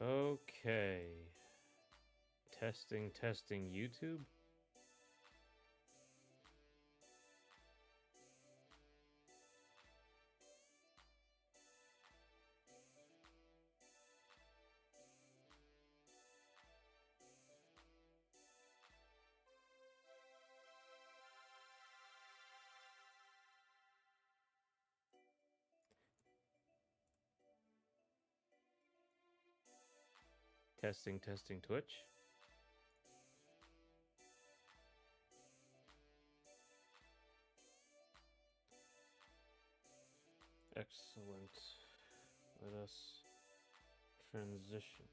Okay. Testing YouTube. Testing Twitch. Excellent. Let us transition.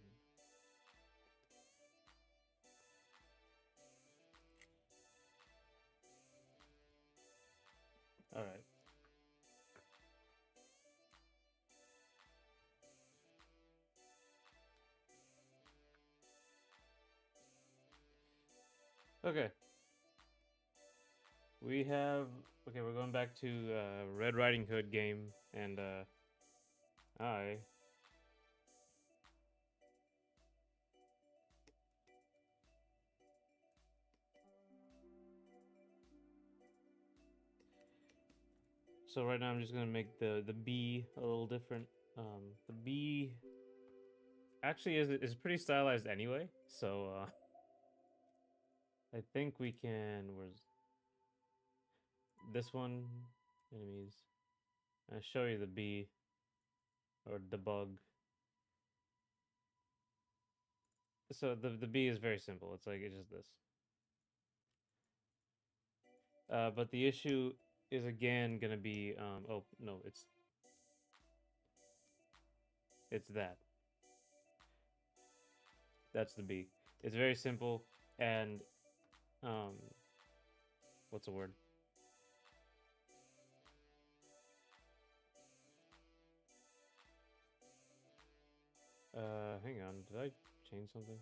All right. Okay. We have okay. We're going back to Red Riding Hood game, and I so right now I'm just gonna make the bee a little different. The bee actually is pretty stylized anyway, so I think we can. Where's this one? Enemies. I'll show you the bee or the bug. So the bee is very simple. It's just this. But the issue is again gonna be oh no, it's that. That's the bee. It's very simple and um what's the word? Hang on. Did I change something?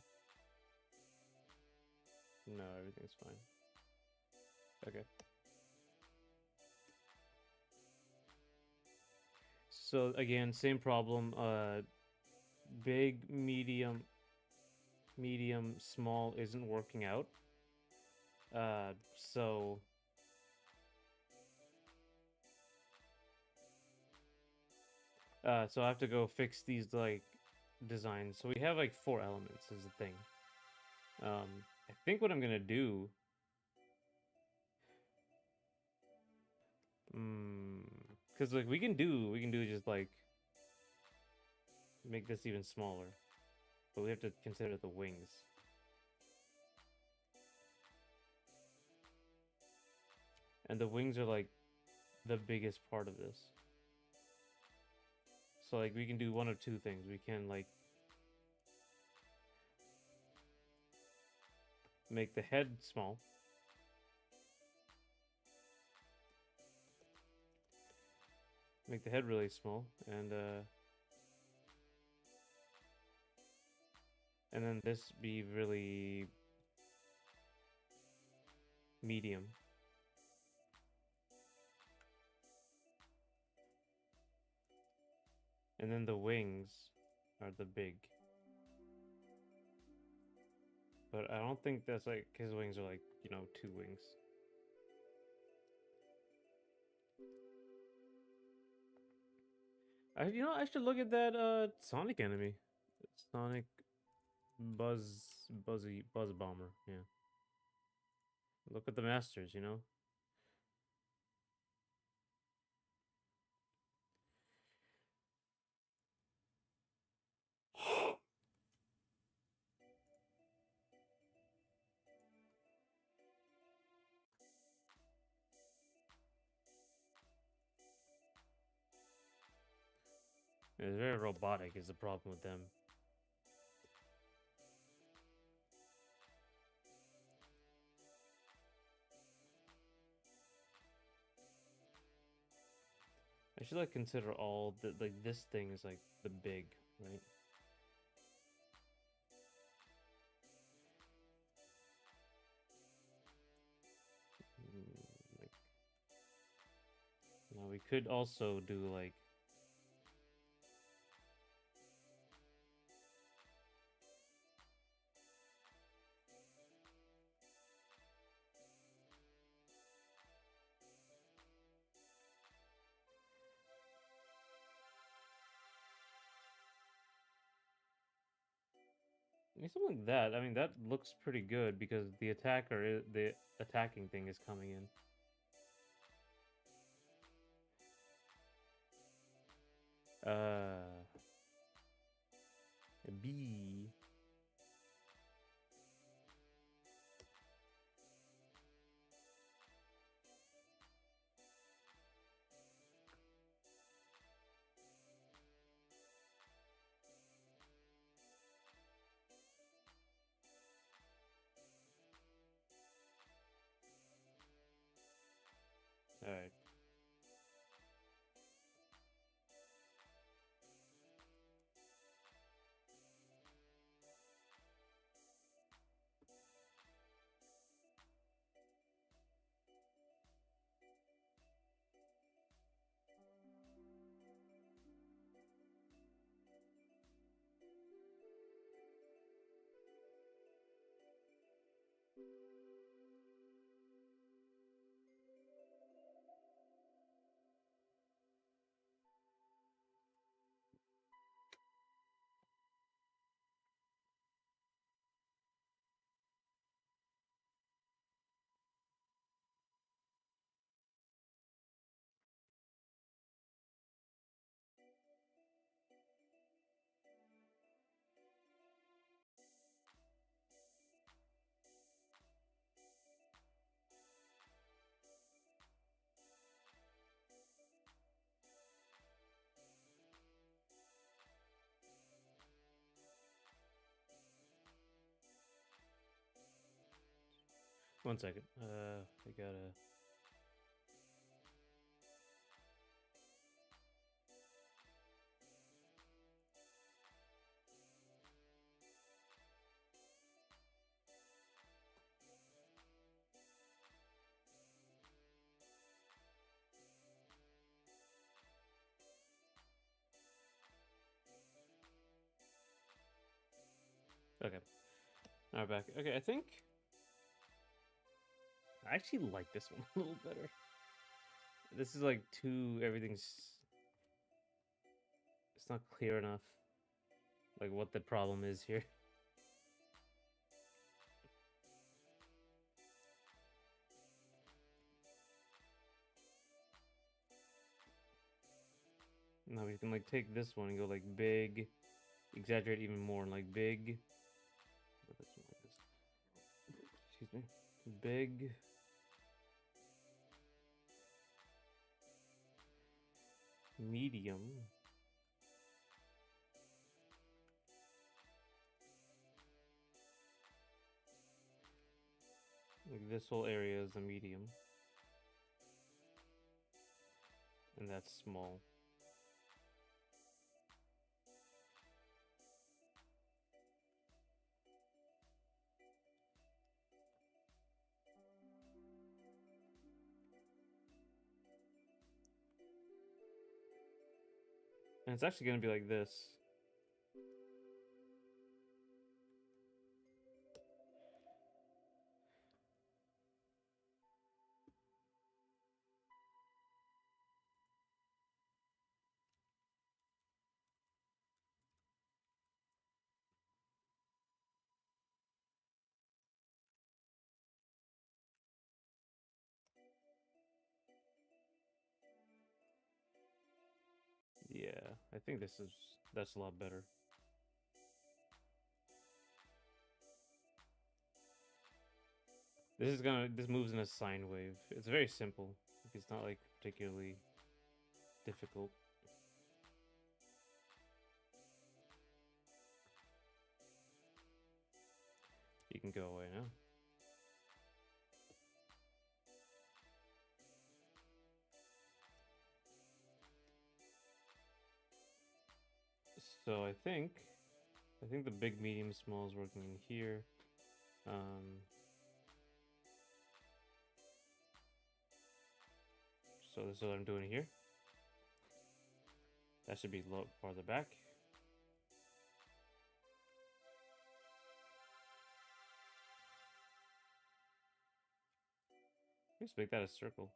No, everything's fine. Okay. So again, same problem. Big, medium, small isn't working out. So so I have to go fix these like designs. So we have like 4 elements is the thing. I think what I'm gonna do. Because like we can do just like make this even smaller, but we have to consider the wings. And the wings are like the biggest part of this. So like we can do one of two things. We can like make the head small. Make the head really small and then this be really medium. And then the wings are the big. But I don't think that's like his wings are like, 2 wings. I should look at that Sonic enemy. Sonic Buzz Bomber, yeah. Look at the masters. It's very robotic is the problem with them. I should like consider all the like this thing is like the big, right? Like now we could also do like something like that. I mean, that looks pretty good because the the attacking thing is coming in. B. All right. One second. I gotta. Okay. All right, back. Okay, I think I actually like this one a little better. This is like too everything's. It's not clear enough. Like what the problem is here. Now we can like take this one and go like big, exaggerate even more, and like big. Excuse me. Big. Medium. Like this whole area is a medium. And that's small. And it's actually going to be like this. Yeah, I think that's a lot better. This moves in a sine wave. It's very simple. It's not like particularly difficult. You can go away now. So I think the big, medium, small is working in here. So this is what I'm doing here. That should be farther back. Let's make that a circle.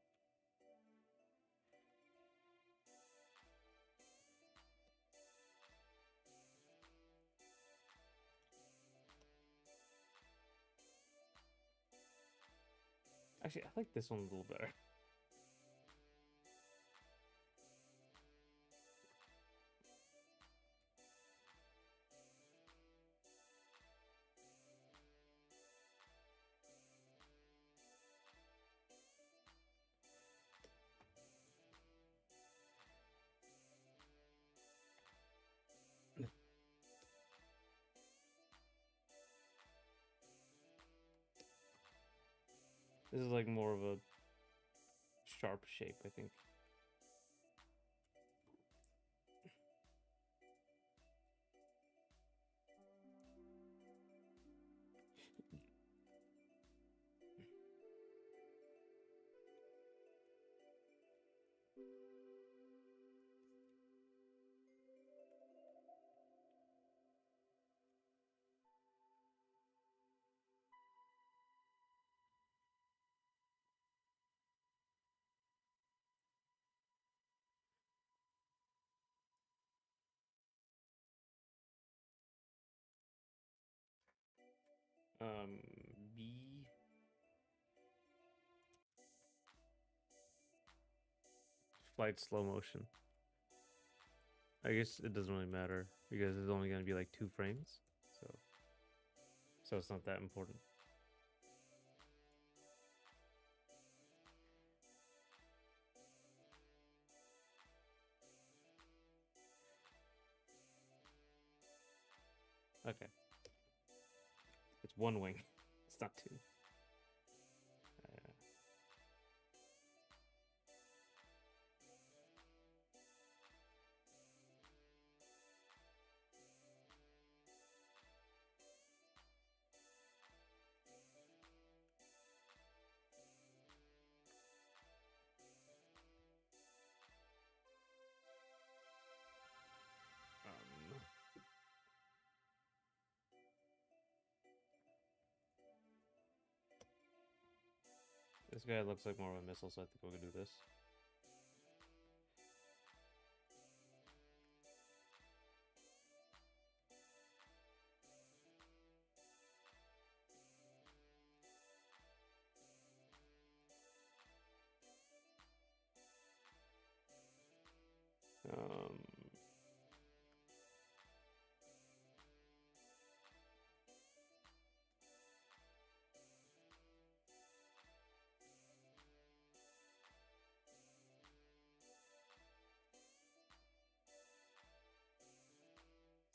Actually, I like this one a little better. This is like more of a sharp shape, I think. B. Flight slow motion. I guess it doesn't really matter because it's only going to be like 2 frames. So it's not that important. Okay. It's 1 wing. It's not 2. This guy looks like more of a missile, so I think we're gonna do this.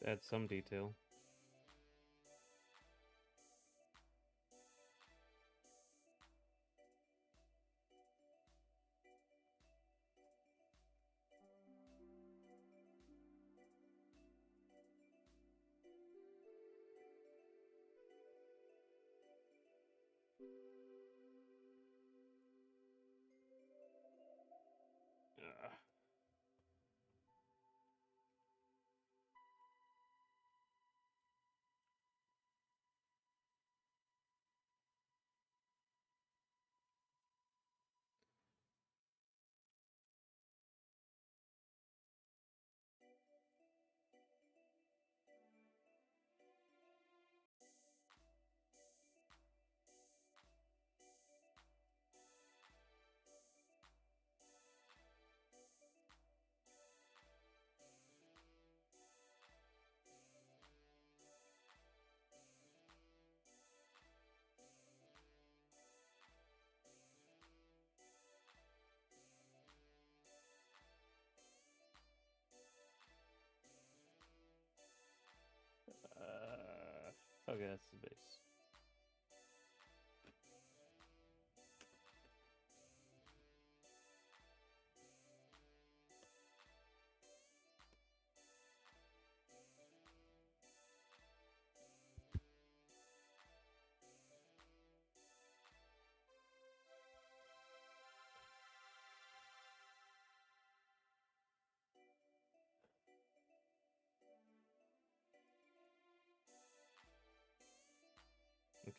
Add some detail. Okay, that's the base.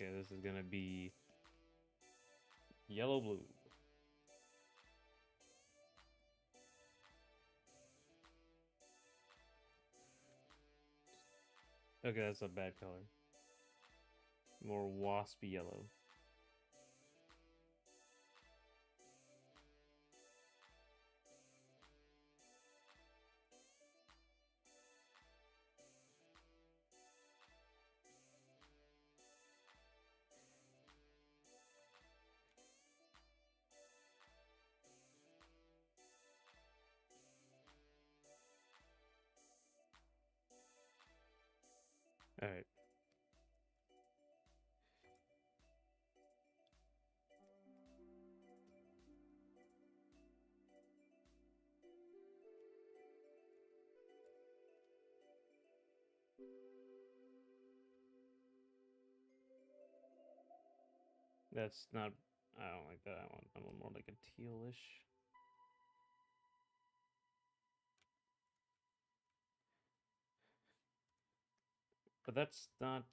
Okay, this is gonna be yellow blue. Okay, that's a bad color. More waspy yellow. All right. That's not. I don't like that. I want more like a tealish. But that's not.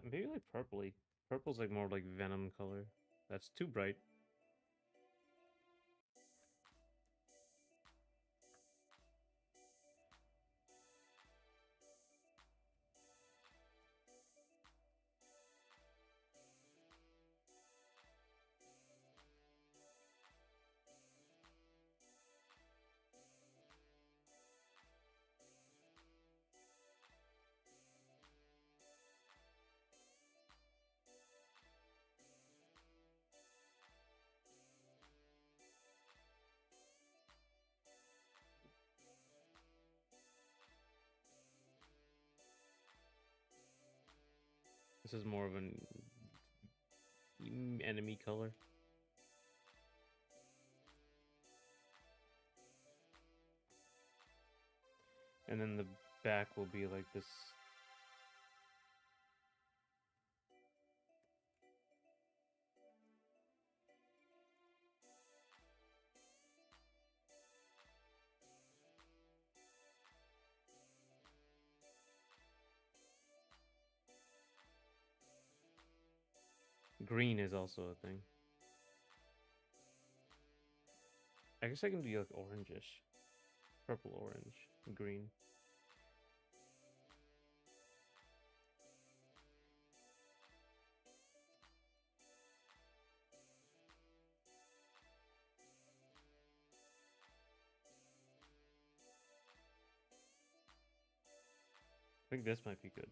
Maybe like purpley. Purple's like more like venom color. That's too bright. This is more of an enemy color. And then the back will be like this. Green is also a thing. I guess I can do like orangish. Purple, orange, green. I think this might be good.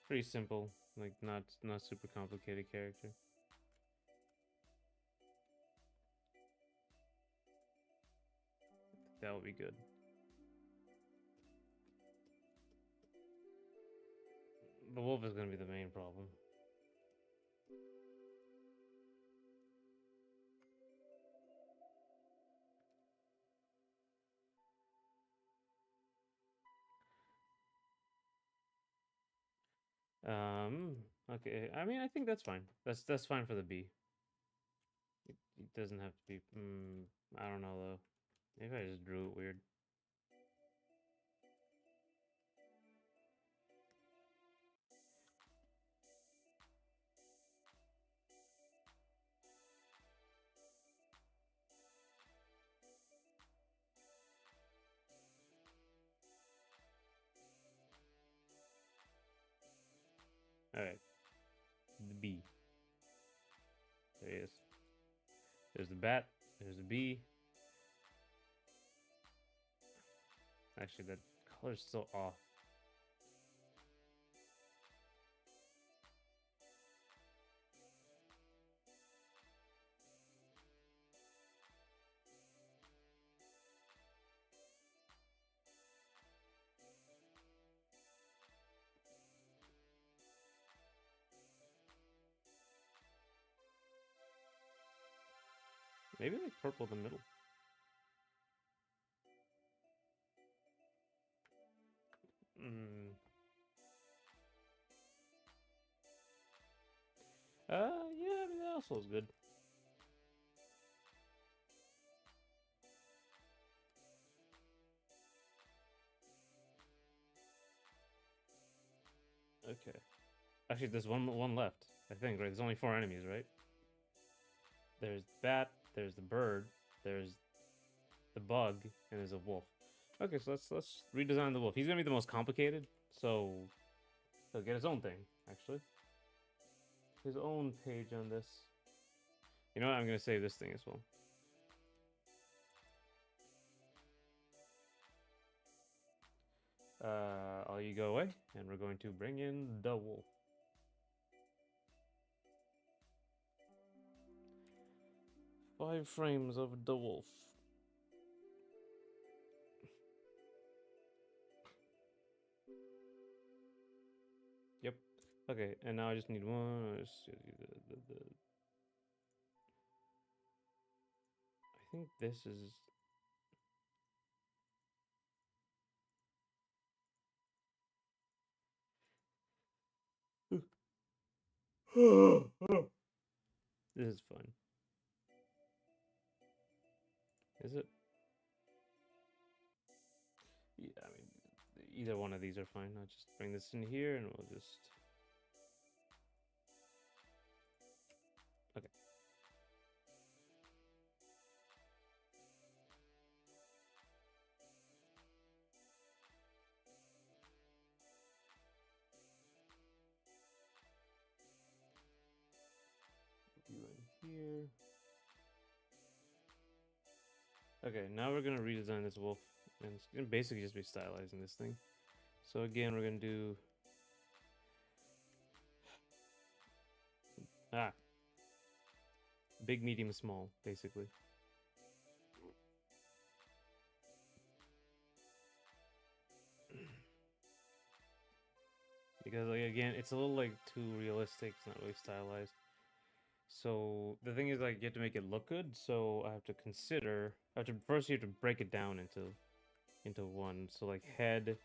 Pretty simple, like not super complicated character. That would be good. The wolf is gonna be the main problem. Okay. I mean, I think that's fine. That's fine for the bee. It doesn't have to be. I don't know though. Maybe I just drew it weird. All right. The bee. There he is. There's the bat. There's the bee. Actually, that color's still off. Maybe like purple in the middle. Yeah, I mean, that also is good. Okay. Actually, there's one left, I think, right? There's only 4 enemies, right? There's bat, there's the bird, there's the bug, and there's a wolf. Okay, so let's redesign the wolf. He's gonna be the most complicated, so he'll get his own thing, actually. His own page on this. You know what? I'm gonna save this thing as well. All you go away, and we're going to bring in the wolf. Five frames of the wolf. Yep. Okay, and now I just need one. I think this is. This is fun. Is it? Yeah, I mean, either one of these are fine. I'll just bring this in here and we'll just. Okay. You in here. Okay, now we're gonna redesign this wolf, and it's gonna basically just be stylizing this thing. So again, we're gonna do big, medium, small, basically. Because like again, it's a little like too realistic. It's not really stylized. So the thing is, like, you have to make it look good. So I have to consider. First you have to break it down into one. So like head,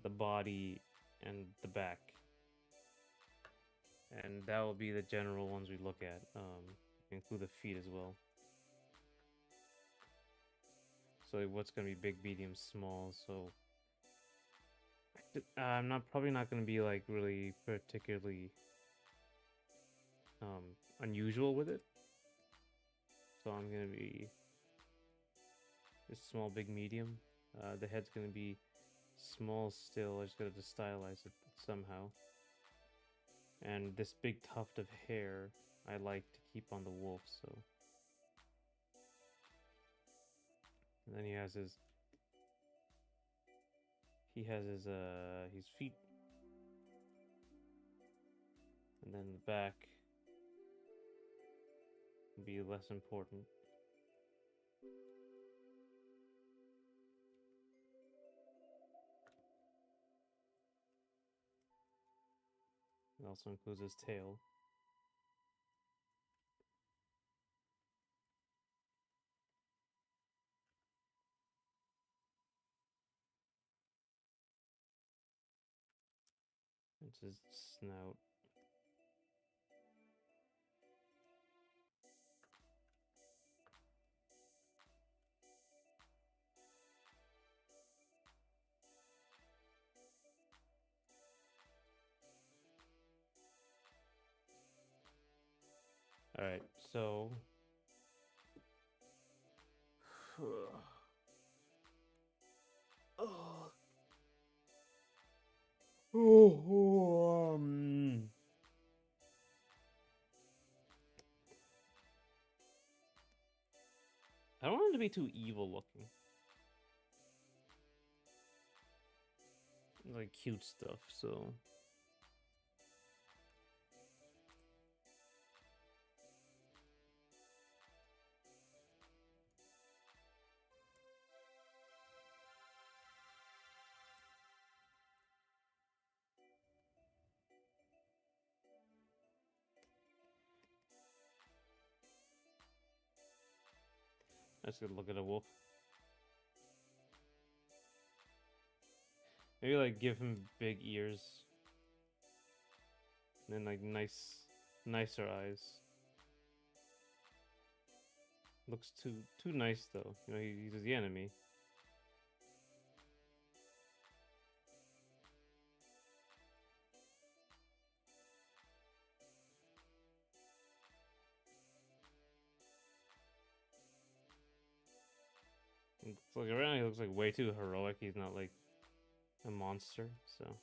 the body, and the back, and that will be the general ones we look at. Include the feet as well. So what's gonna be big, medium, small? So I'm probably not gonna be like really particularly unusual with it. So I'm gonna be just small, big, medium. The head's gonna be small still. I just gotta stylize it somehow. And this big tuft of hair I like to keep on the wolf, so. And then he has his feet. And then the back will be less important. It also includes his tail. It's his snout. Alright, so. Oh. Oh, I don't want him to be too evil looking. Like cute stuff, so. Let's go look at a wolf. Maybe like give him big ears. And then like nicer eyes. Looks too nice though. You know, he's the enemy. So like right now he looks like way too heroic. He's not like a monster, so.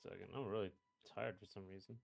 Second, I'm really tired for some reason.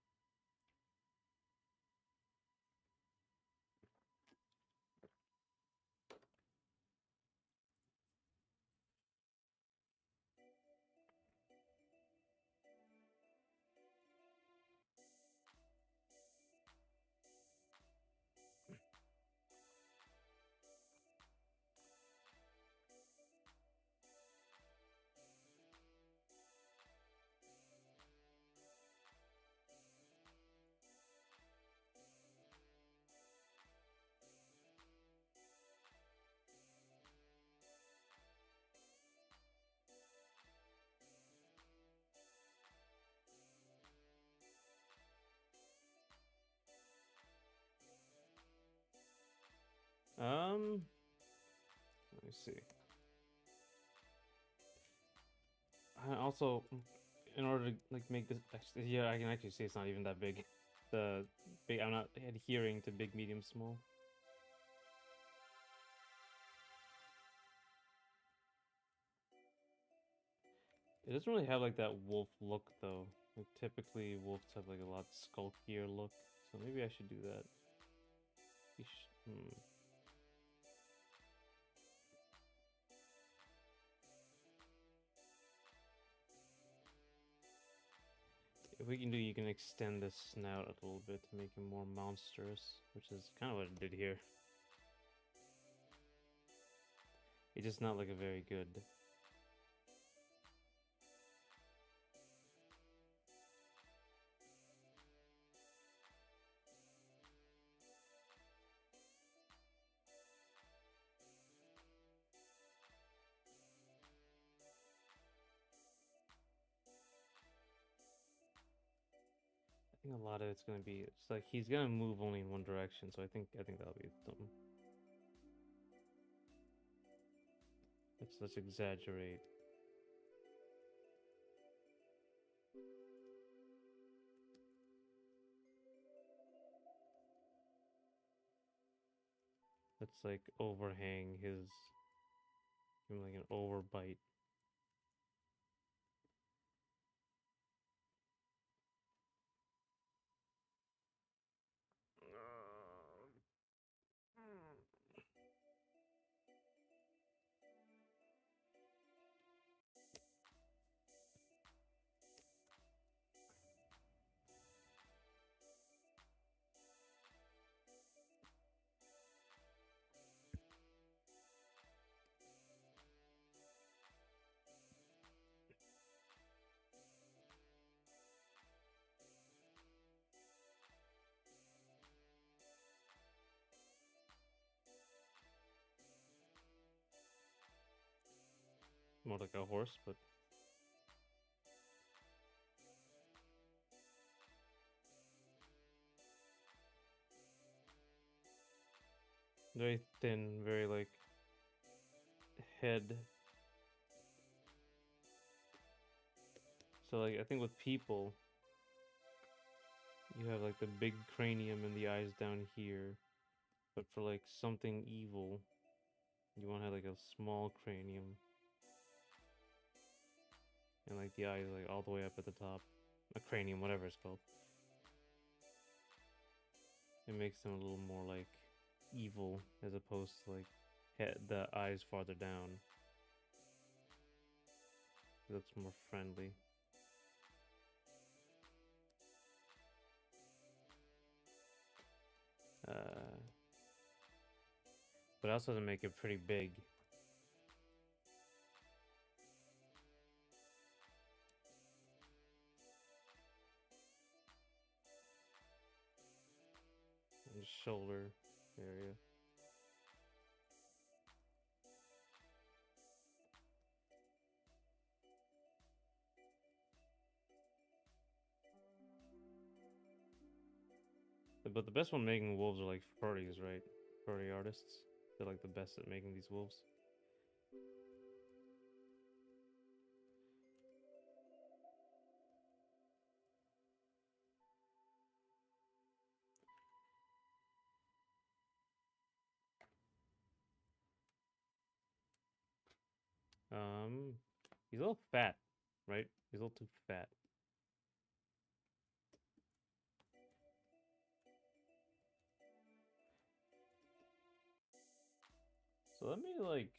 Let me see. I also, in order to like make this, actually, yeah, I can actually see it's not even that big. The big, I'm not adhering to big, medium, small. It doesn't really have like that wolf look though. Like typically wolves have like a lot skulkier look, so maybe I should do that. If we can do, you can extend the snout a little bit to make him more monstrous, which is kind of what it did here. It's just not like a very good. I think a lot of it's gonna be, it's like he's gonna move only in one direction, so I think that'll be something. Let's exaggerate. Let's like overhang his, give him like an overbite. More like a horse, but very thin, very like head. So like I think with people, you have like the big cranium and the eyes down here, but for like something evil, you want to have like a small cranium and like the eyes like all the way up at the top, a cranium, whatever it's called. It makes them a little more like evil as opposed to like the eyes farther down. It looks more friendly. But it also doesn't make it pretty big. And shoulder area. But the best one making wolves are like furries, right? Furry artists. They're like the best at making these wolves. He's a little fat, right? He's a little too fat. So let me like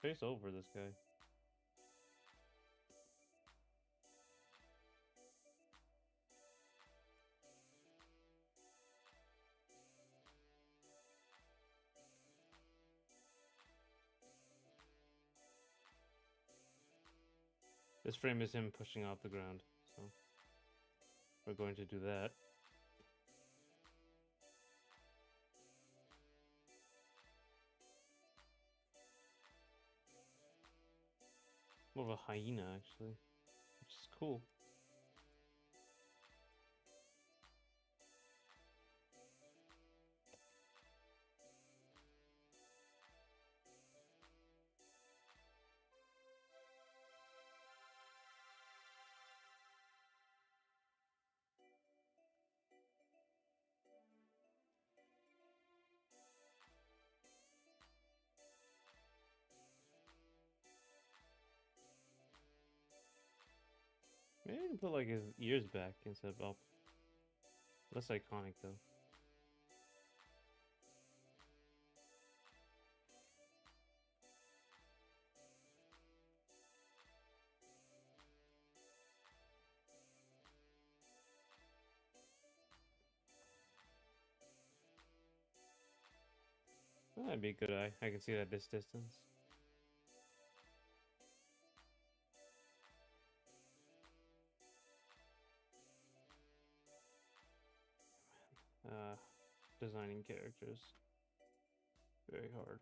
trace over this guy. This frame is him pushing off the ground, so we're going to do that. More of a hyena, actually, which is cool. Maybe I can put like his ears back instead of up. Less iconic though. That'd be a good eye. I can see that this distance. Designing characters. Very hard.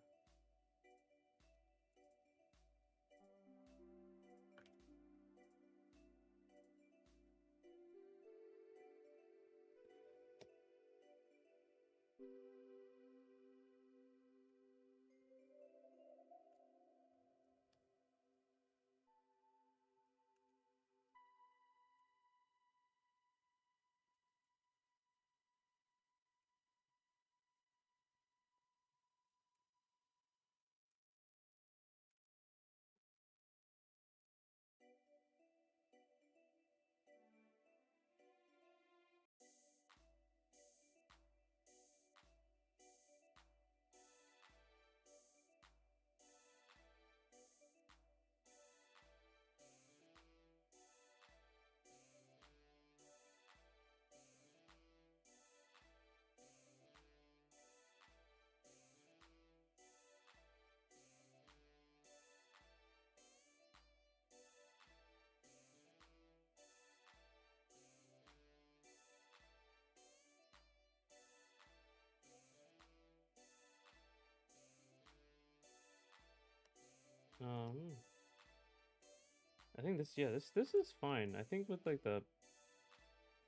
I think this is fine. I think with like the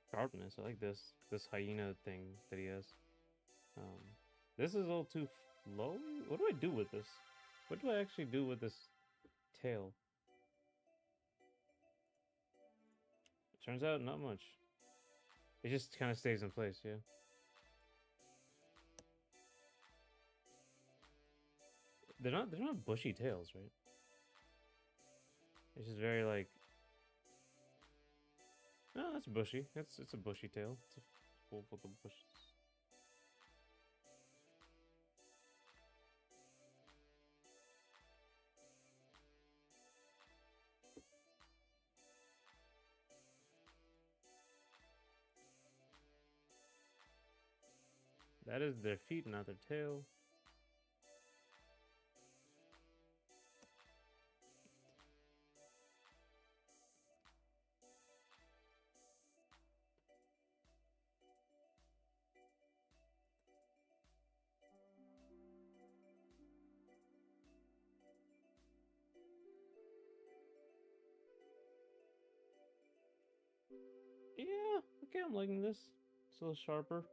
sharpness, I like this hyena thing that he has. This is a little too low. What do I do with this? What do I actually do with this tail? Turns out not much. It just kind of stays in place, yeah. They're not bushy tails, right? It's just very like. No, that's bushy. It's a bushy tail. It's a wolf with the bushes. That is their feet, not their tail. Yeah, okay, I'm liking this. It's a little sharper.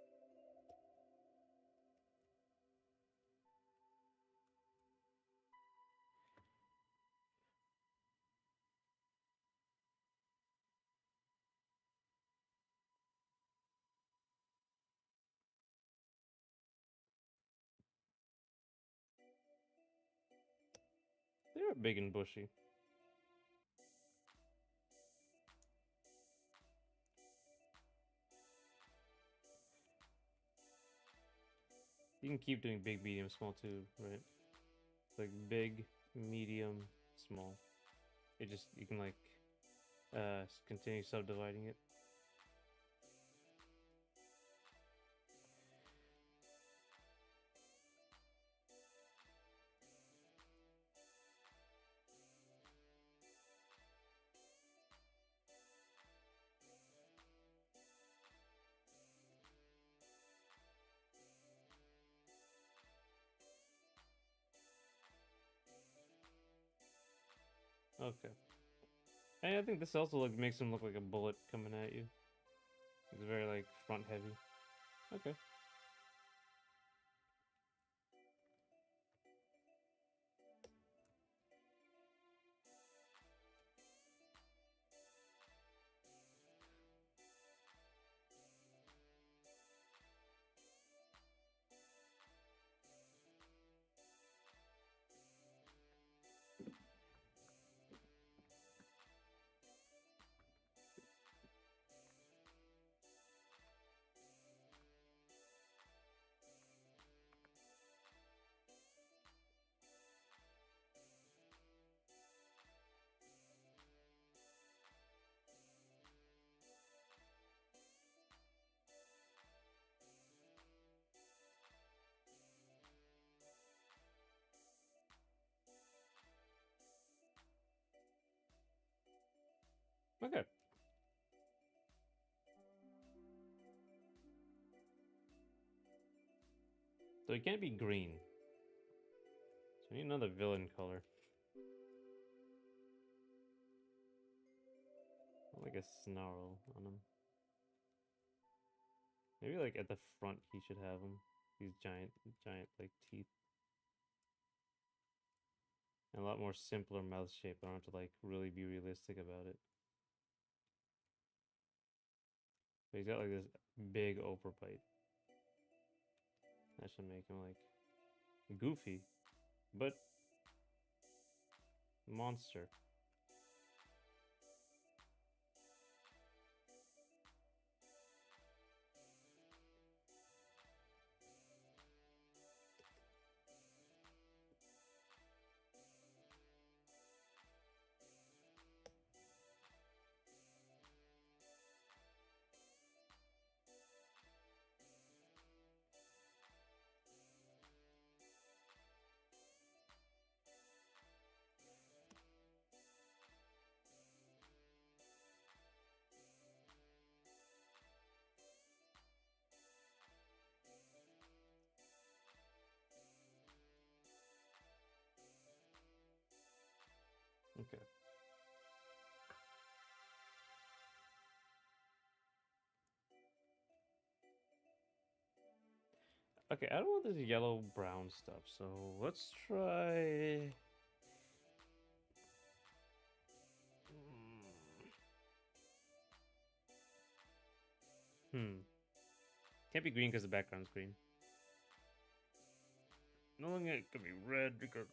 They're big and bushy. You can keep doing big, medium, small too, right? Like big, medium, small. It just, you can like continue subdividing it. Okay. And I think this also like makes him look like a bullet coming at you. It's very like front heavy. Okay. Okay. So it can't be green. So I need another villain color. Like a snarl on him. Maybe like at the front he should have them. These giant like teeth. And a lot more simpler mouth shape. I don't have to like really be realistic about it. But he's got like this big overbite. That should make him like goofy, but monster. Okay. Okay, I don't want this yellow brown stuff, so let's try. Hmm. Can't be green because the background's green. Knowing it could be red because.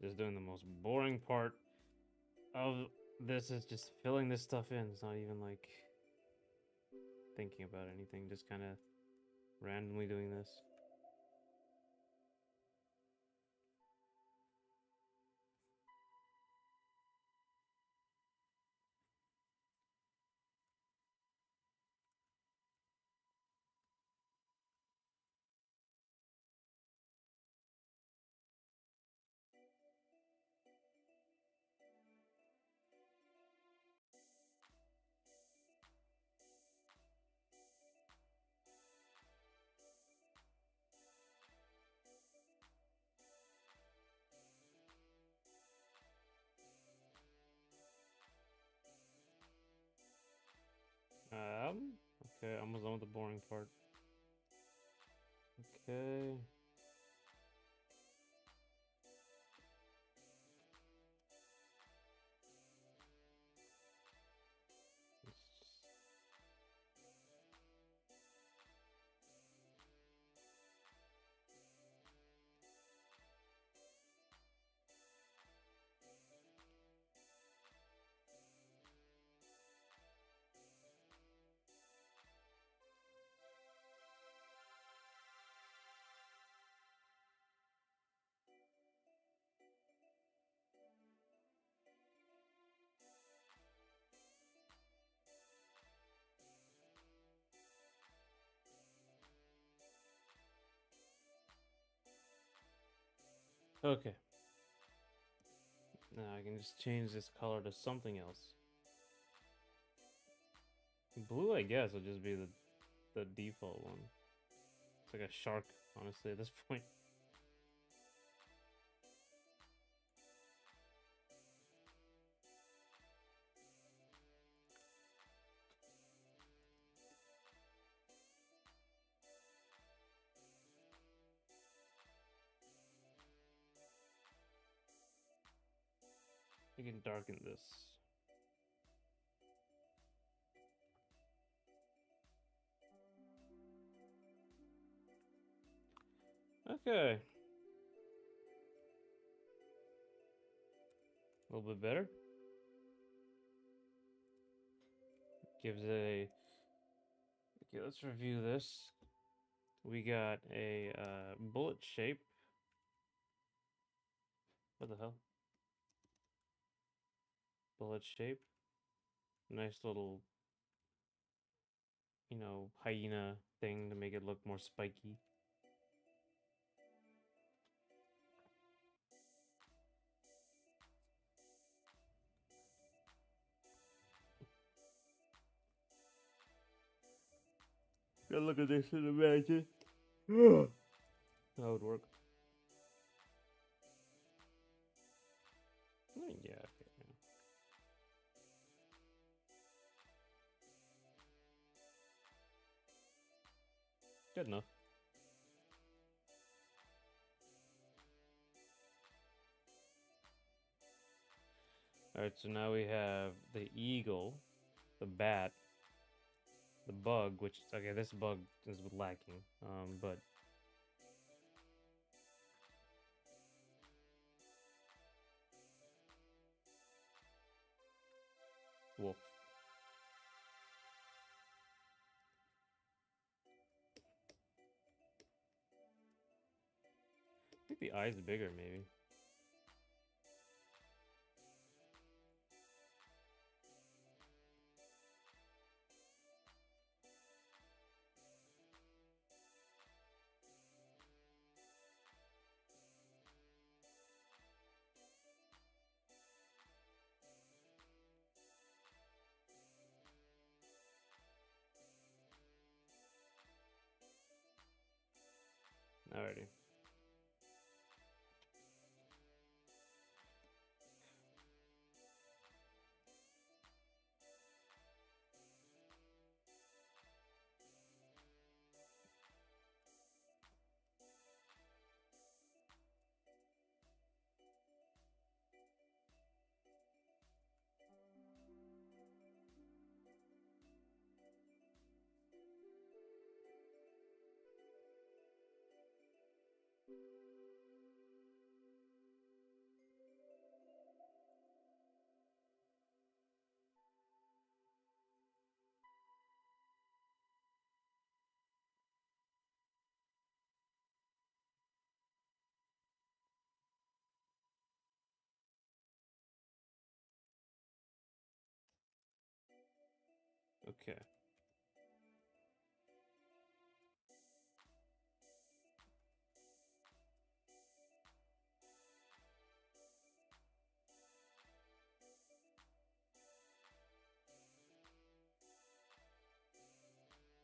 Just doing the most boring part of this is just filling this stuff in. It's not even like thinking about anything, just kind of randomly doing this. album? Okay, almost done with the boring part. Okay. Okay. Now I can just change this color to something else. Blue, I guess, will just be the default one. It's like a shark, honestly, at this point. We can darken this. Okay. A little bit better. Gives it a... Okay, let's review this. We got a bullet shape. What the hell? Bullet shape. Nice little, you know, hyena thing to make it look more spiky. Gotta look at this in the imagine. That would work. Yeah, okay. Yeah. Good enough. Alright, so now we have the eagle, the bat, the bug, which, okay, this bug is lacking, but wolf. I think the eye's bigger, maybe. Alrighty. Okay.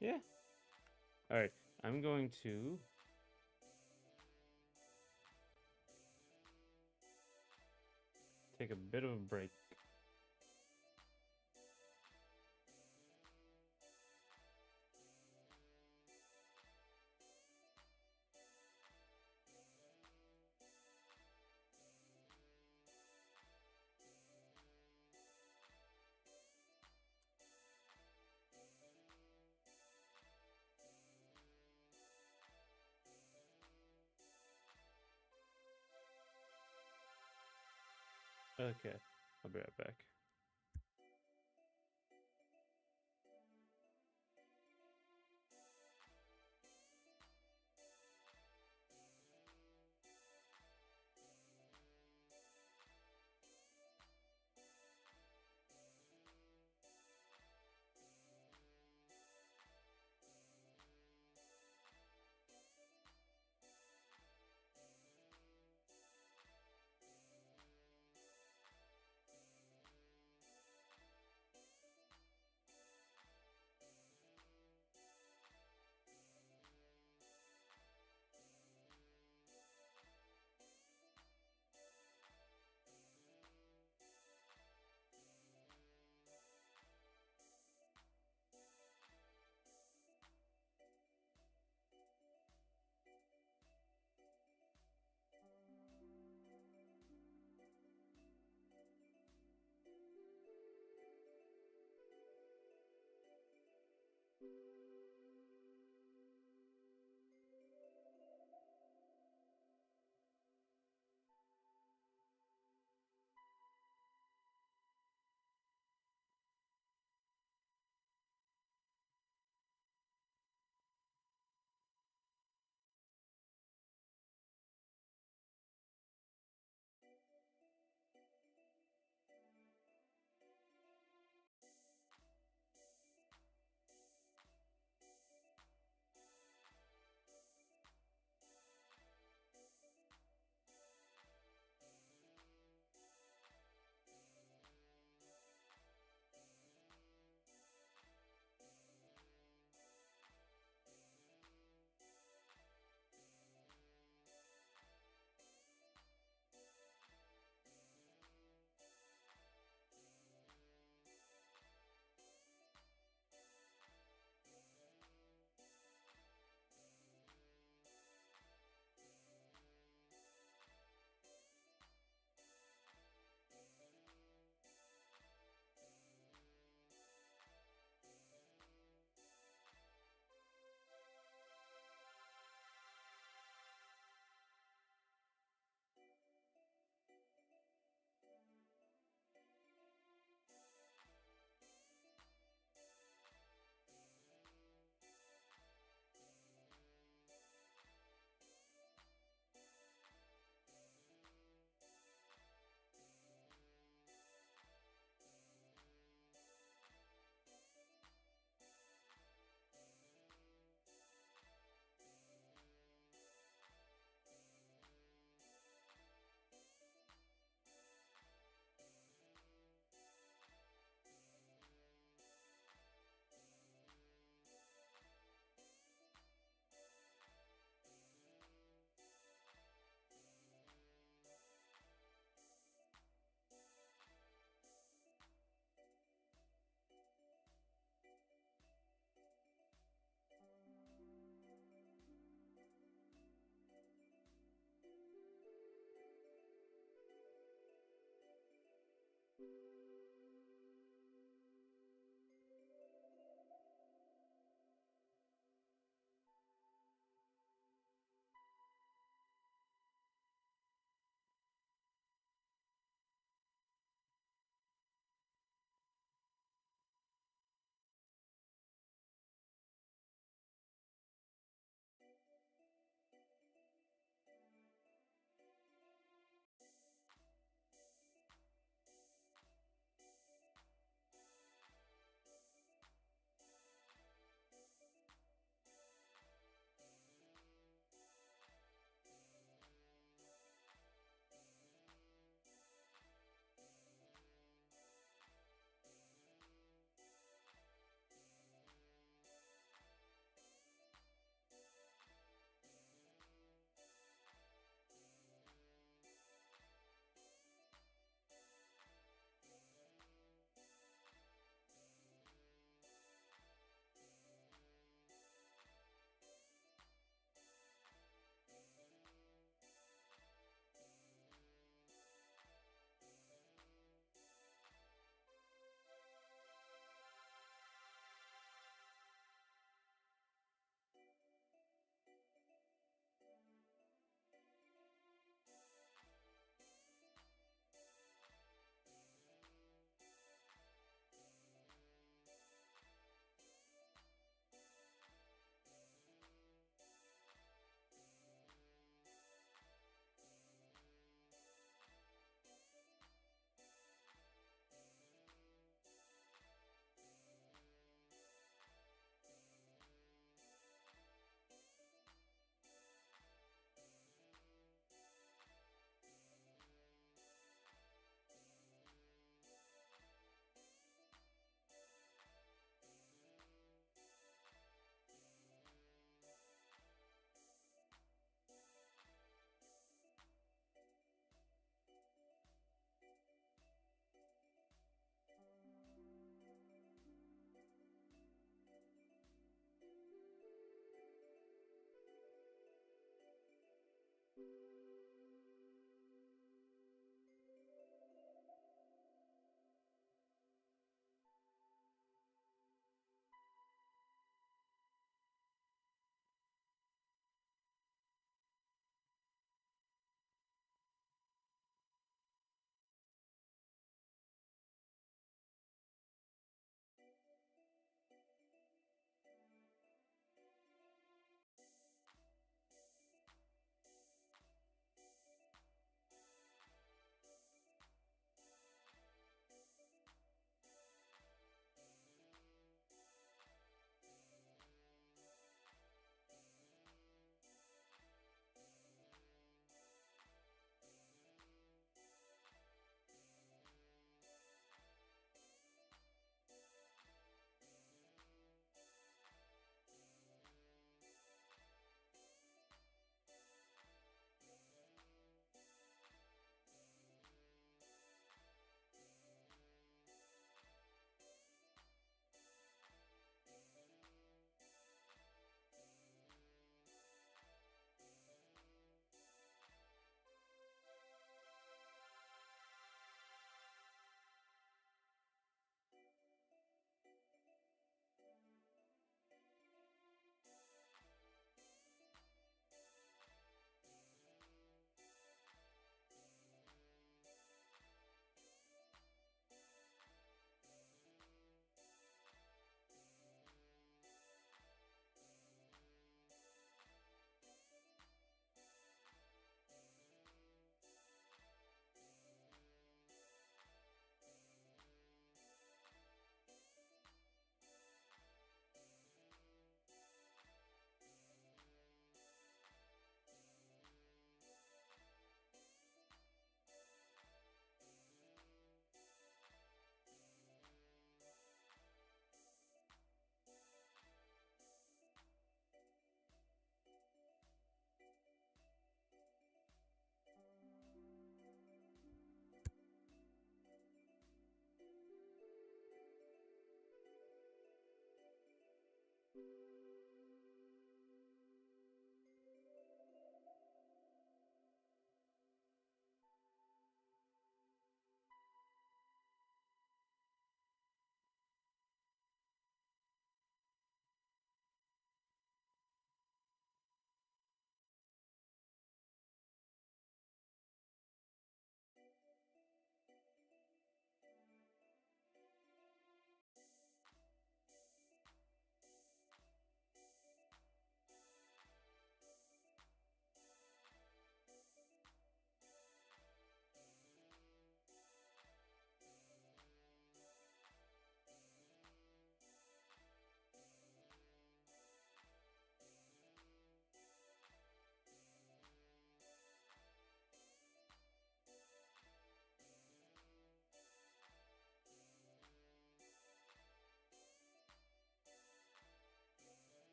Yeah. Alright, I'm going to take a bit of a break. Okay, I'll be right back.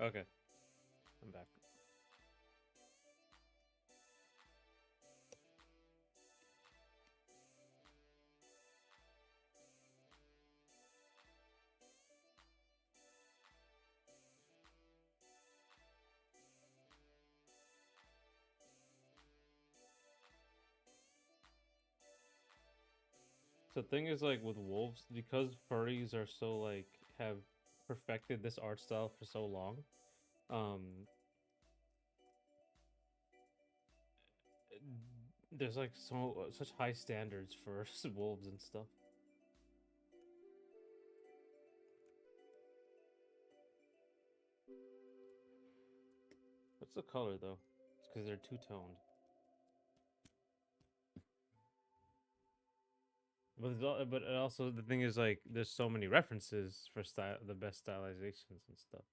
Okay, I'm back. So the thing is, like with wolves, because furries are so like have perfected this art style for so long, um, there's like such high standards for wolves and stuff. What's the color though? It's because they're two toned. But also the thing is like there's so many references for style, the best stylizations and stuff.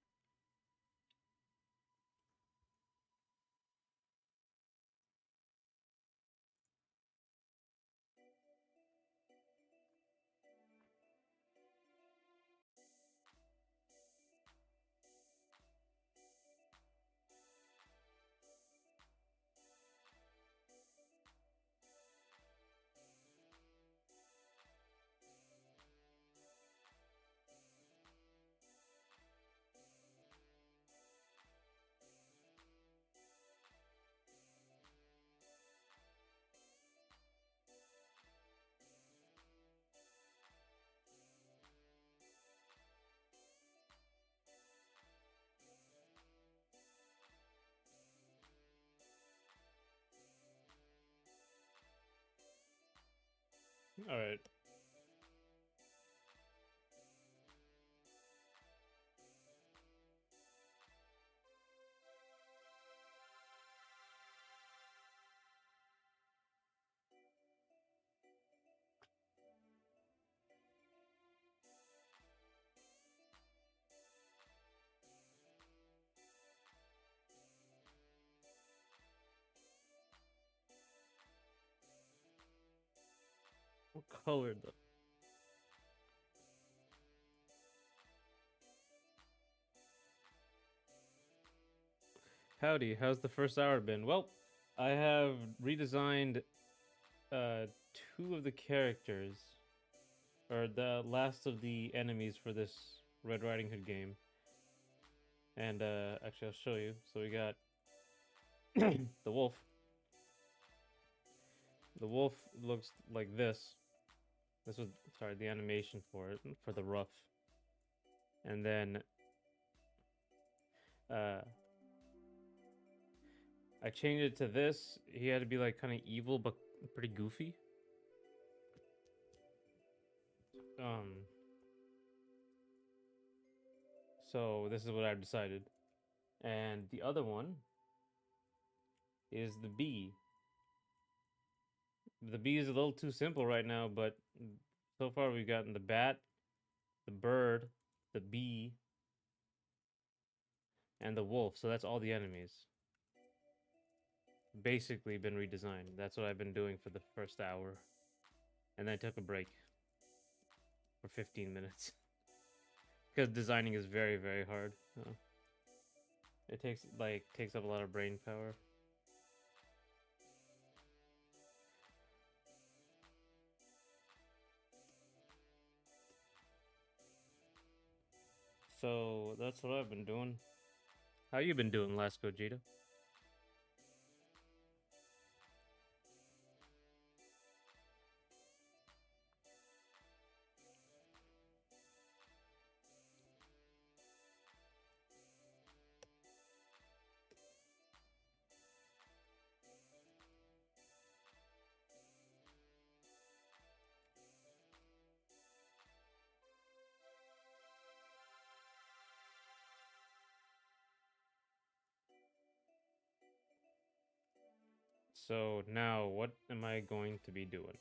All right. What color though? Howdy, how's the first hour been? Well, I have redesigned uh two of the characters, or the last of the enemies for this Red Riding Hood game. And actually I'll show you. So we got the wolf. The wolf looks like this. This was, sorry, the animation for it, for the ruff. And then uh I changed it to this. He had to be like kind of evil but pretty goofy. Um so this is what I've decided. And the other one is the bee. The bee is a little too simple right now, but so far we've gotten the bat, the bird, the bee, and the wolf. So that's all the enemies. Basically been redesigned. That's what I've been doing for the first hour. And then I took a break for 15 minutes. Because designing is very, very hard. It takes up a lot of brain power. So that's what I've been doing. How you been doing, Last Gogeta? So now what am I going to be doing?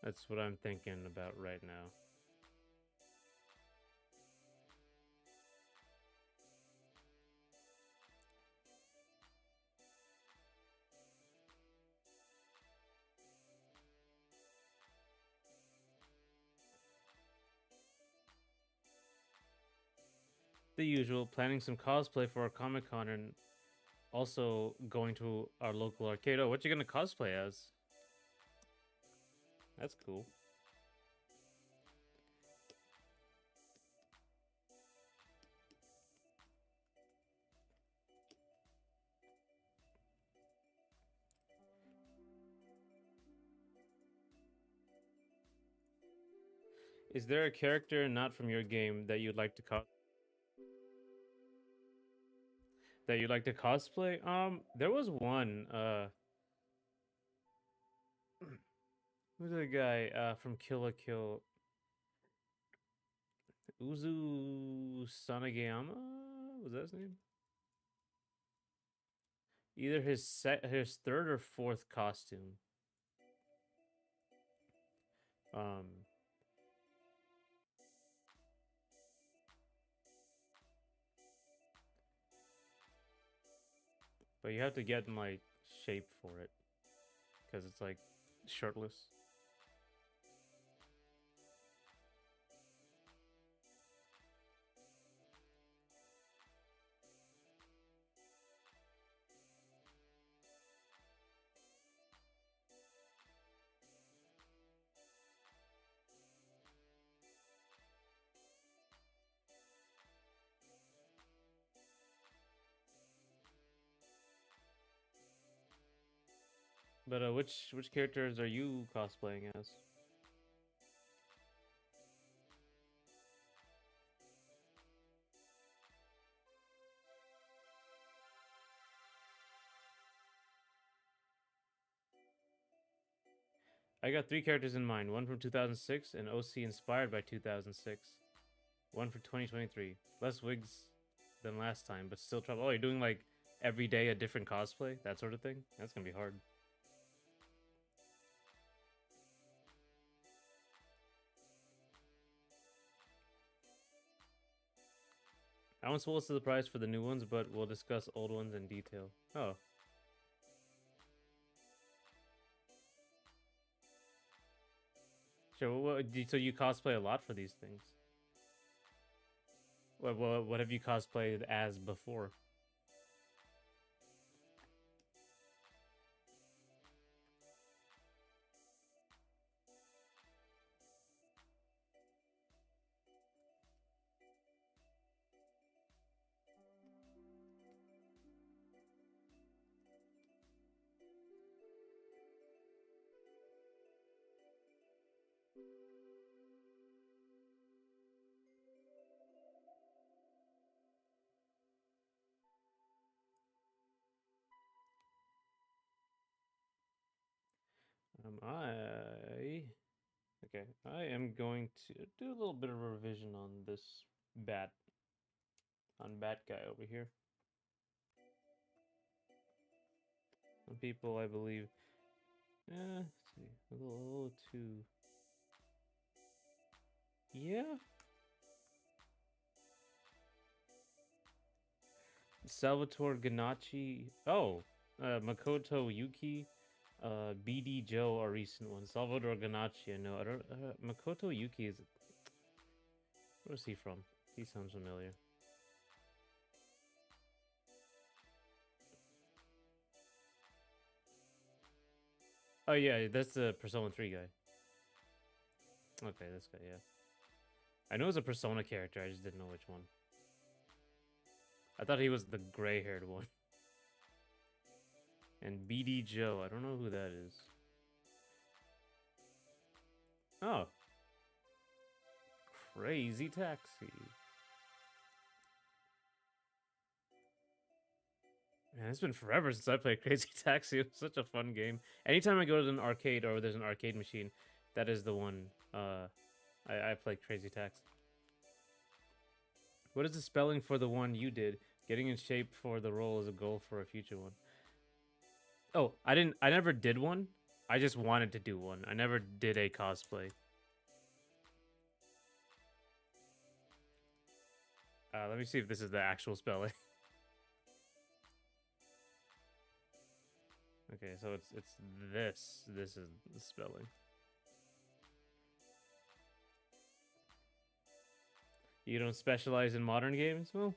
That's what I'm thinking about right now. The usual, planning some cosplay for our Comic Con and also going to our local arcade. Oh, what you gonna cosplay as? That's cool. Is there a character not from your game that you'd like to cosplay? There was one. Who's the guy from Kill la Kill? Uzu Sanagayama? Was that his name? Either his third or fourth costume. Um, but you have to get in like shape for it because it's like shirtless. But which characters are you cosplaying as? I got 3 characters in mind. One from 2006, and OC inspired by 2006. One for 2023. Less wigs than last time, but still trouble. Oh, you're doing like every day a different cosplay? That sort of thing? That's gonna be hard. I won't spoil us the price for the new ones, but we'll discuss old ones in detail. Oh. Sure, so you cosplay a lot for these things? What have you cosplayed as before? I am going to do a little bit of a revision on this bat, bat guy over here. Some people, I believe, let's see, a little too, yeah. Salvatore Ganacci. Oh, Makoto Yuki. BD Joe are recent ones. Salvador Ganacci, I know. I don't. Makoto Yuki is. Where's he from? He sounds familiar. Oh yeah, that's the Persona 3 guy. Okay, this guy, yeah. I know it's a Persona character. I just didn't know which one. I thought he was the gray-haired one. And BD Joe, I don't know who that is. Oh. Crazy Taxi. Man, it's been forever since I played Crazy Taxi. It was such a fun game. Anytime I go to an arcade or there's an arcade machine, that is the one I play Crazy Taxi. What is the spelling for the one you did? Getting in shape for the role is a goal for a future one. Oh, I never did one. I just wanted to do one. I never did a cosplay. Let me see if this is the actual spelling. Okay, so it's this. This is the spelling. You don't specialize in modern games? Well,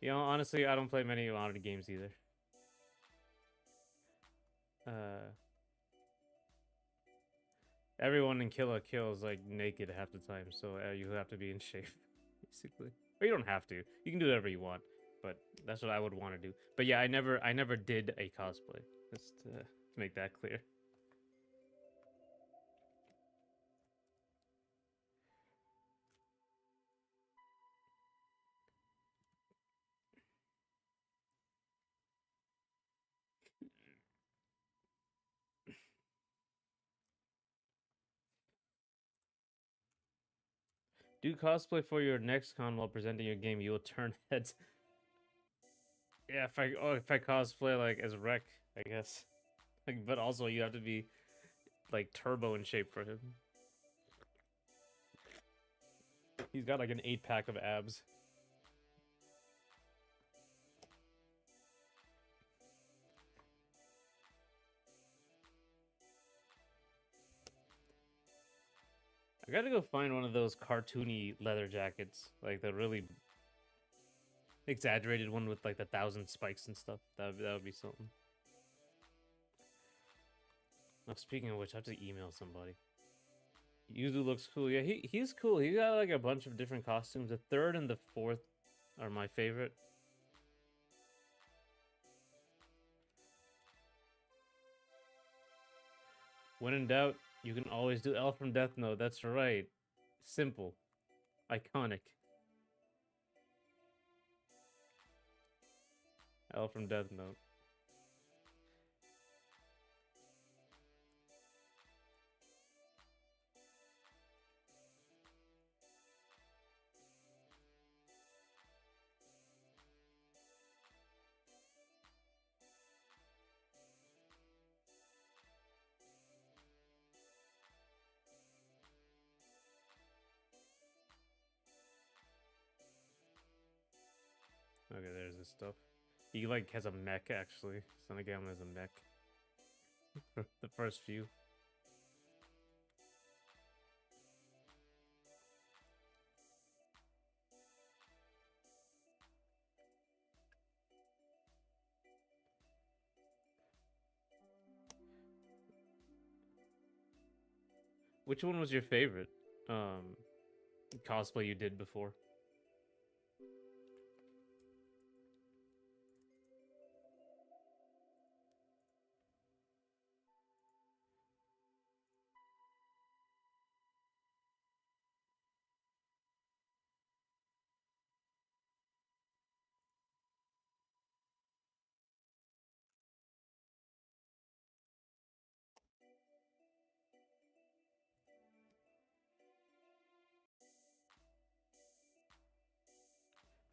you know, honestly, I don't play many modern games either. Everyone in Kill la Kill is like naked half the time, so you have to be in shape, basically. Or you don't have to. You can do whatever you want, but that's what I would want to do. But yeah, I never did a cosplay. Just to make that clear. Do cosplay for your next con while presenting your game. You will turn heads. Yeah, if I cosplay like as Rek, I guess. Like, but also you have to be like turbo in shape for him. He's got like an 8-pack of abs. I gotta go find one of those cartoony leather jackets, like the really exaggerated one with like the 1,000 spikes and stuff. That would be something. Oh, speaking of which, I have to email somebody. Yuzu looks cool. Yeah, he's cool. He got like a bunch of different costumes. The third and the fourth are my favorite. When in doubt, you can always do L from Death Note. That's right. Simple. Iconic. L from Death Note. Okay, there's this stuff. He like has a mech actually. Sonigama has a mech. The first few. Which one was your favorite cosplay you did before?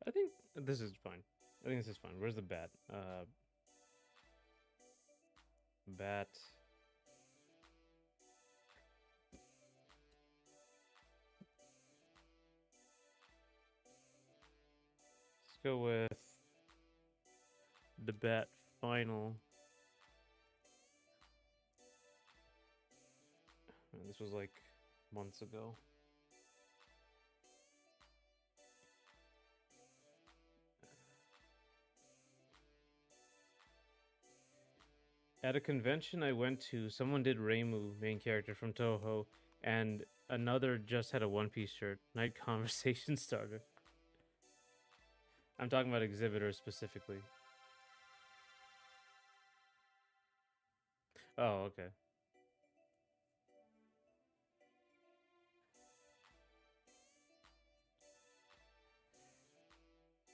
I think this is fine. I think this is fine. Where's the bat? Bat. Let's go with the bat final. This was like months ago. At a convention I went to, someone did Reimu, main character from Toho, and another just had a One Piece shirt. Night conversation starter. I'm talking about exhibitors specifically. Oh, okay.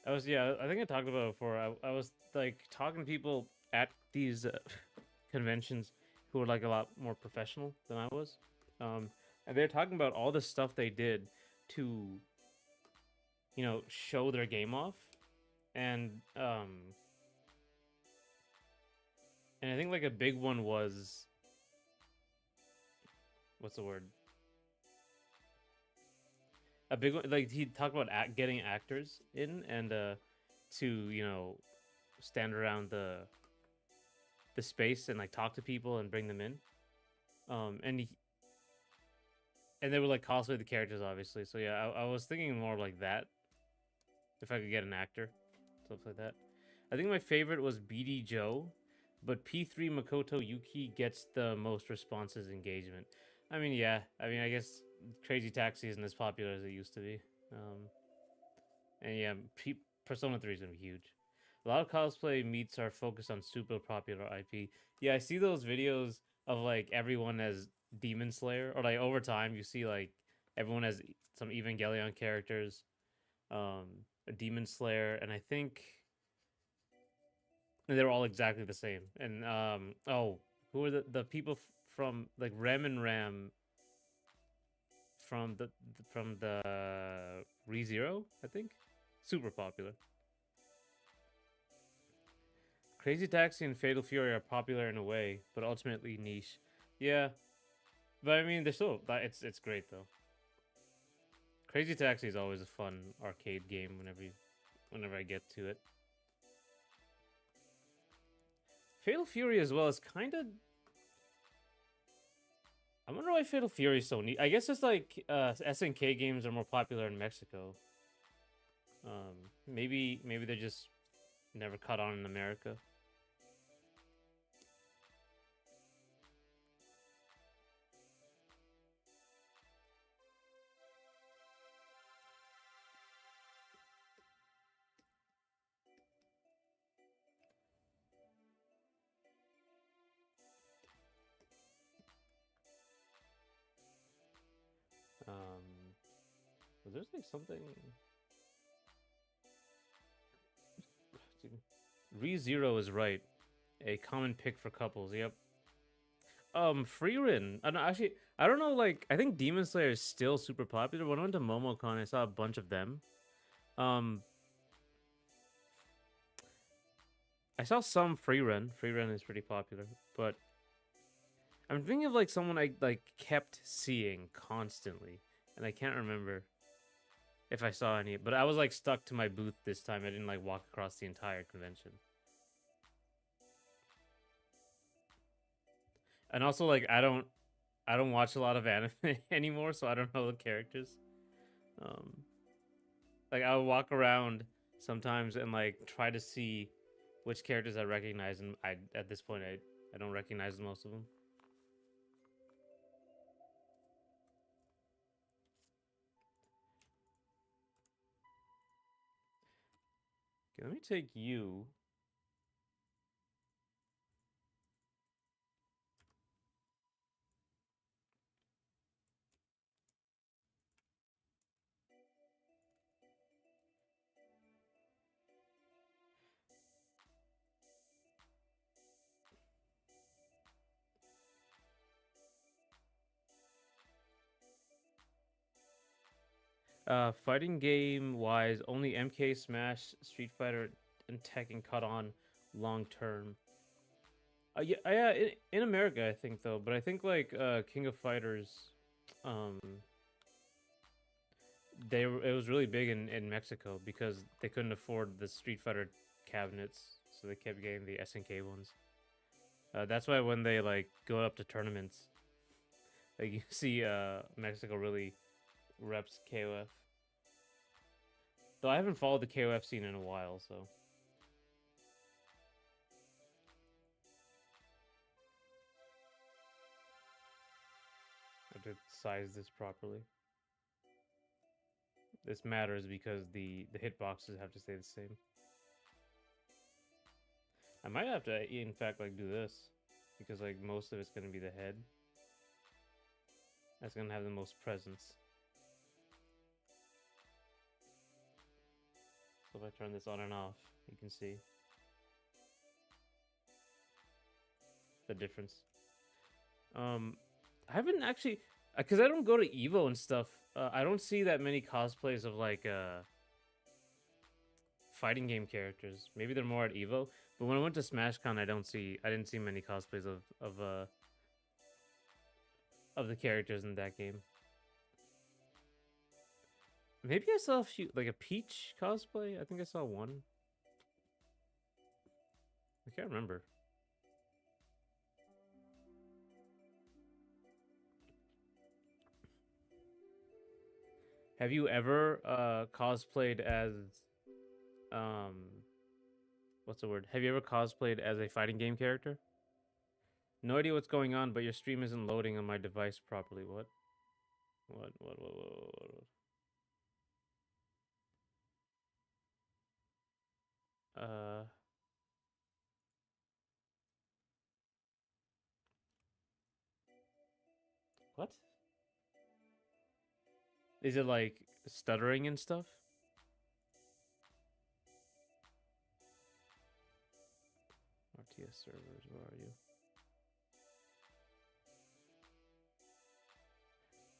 I think I talked about it before. I was like talking to people at these conventions who were like a lot more professional than I was. And they're talking about all the stuff they did to, you know, show their game off. And and I think like a big one was, what's the word? A big one, like he talked about getting actors in and to, you know, stand around the space and like talk to people and bring them in. And and they would like cosplay the characters, obviously. So yeah, I was thinking more like that. If I could get an actor, stuff like that. I think my favorite was BD Joe, but P3 Makoto Yuki gets the most responses engagement. I mean, yeah. I mean, I guess Crazy Taxi isn't as popular as it used to be. And yeah, Persona 3 is gonna be huge. A lot of cosplay meets are focused on super popular IP. Yeah, I see those videos of like everyone as Demon Slayer, or like over time you see like everyone as some Evangelion characters, a Demon Slayer, and I think they're all exactly the same. And oh, who are the people from like Rem and Ram from the ReZero? I think super popular. Crazy Taxi and Fatal Fury are popular in a way, but ultimately niche. Yeah, but I mean, they're still it's great though. Crazy Taxi is always a fun arcade game whenever I get to it. Fatal Fury as well is kind of. I wonder why Fatal Fury is so neat. I guess it's like SNK games are more popular in Mexico. Maybe they just never caught on in America. Was there's like something. ReZero is right. A common pick for couples. Yep. Frieren. I don't actually. I don't know. Like, I think Demon Slayer is still super popular. When I went to MomoCon, I saw a bunch of them. Um, I saw some Frieren. Frieren is pretty popular, but I'm thinking of like someone I like kept seeing constantly, and I can't remember if I saw any. But I was like stuck to my booth this time. I didn't like walk across the entire convention. And also, like, I don't watch a lot of anime anymore, so I don't know the characters. Um, like I'll walk around sometimes and like try to see which characters I recognize, and I at this point I don't recognize most of them. Okay, let me take you. Fighting game wise, only MK Smash, Street Fighter, and Tekken caught on long term. Yeah, in America, I think though, but I think like King of Fighters, um, it was really big in Mexico because they couldn't afford the Street Fighter cabinets, so they kept getting the SNK ones. That's why when they like go up to tournaments, like you see Mexico really reps KOF. Though I haven't followed the KOF scene in a while, so I have to size this properly. This matters because the hitboxes have to stay the same. I might have to, in fact, like do this because like most of it's gonna be the head. That's gonna have the most presence. So if I turn this on and off, you can see the difference. I haven't actually, because I don't go to Evo and stuff. I don't see that many cosplays of like fighting game characters. Maybe they're more at Evo. But when I went to SmashCon, I didn't see many cosplays of the characters in that game. Maybe I saw a few, like a Peach cosplay. I think I saw one. I can't remember. Have you ever cosplayed as um what's the word? Have you ever cosplayed as a fighting game character? No idea what's going on, but your stream isn't loading on my device properly. What? What? Uh, what? Is it like stuttering and stuff? RTS servers, where are you?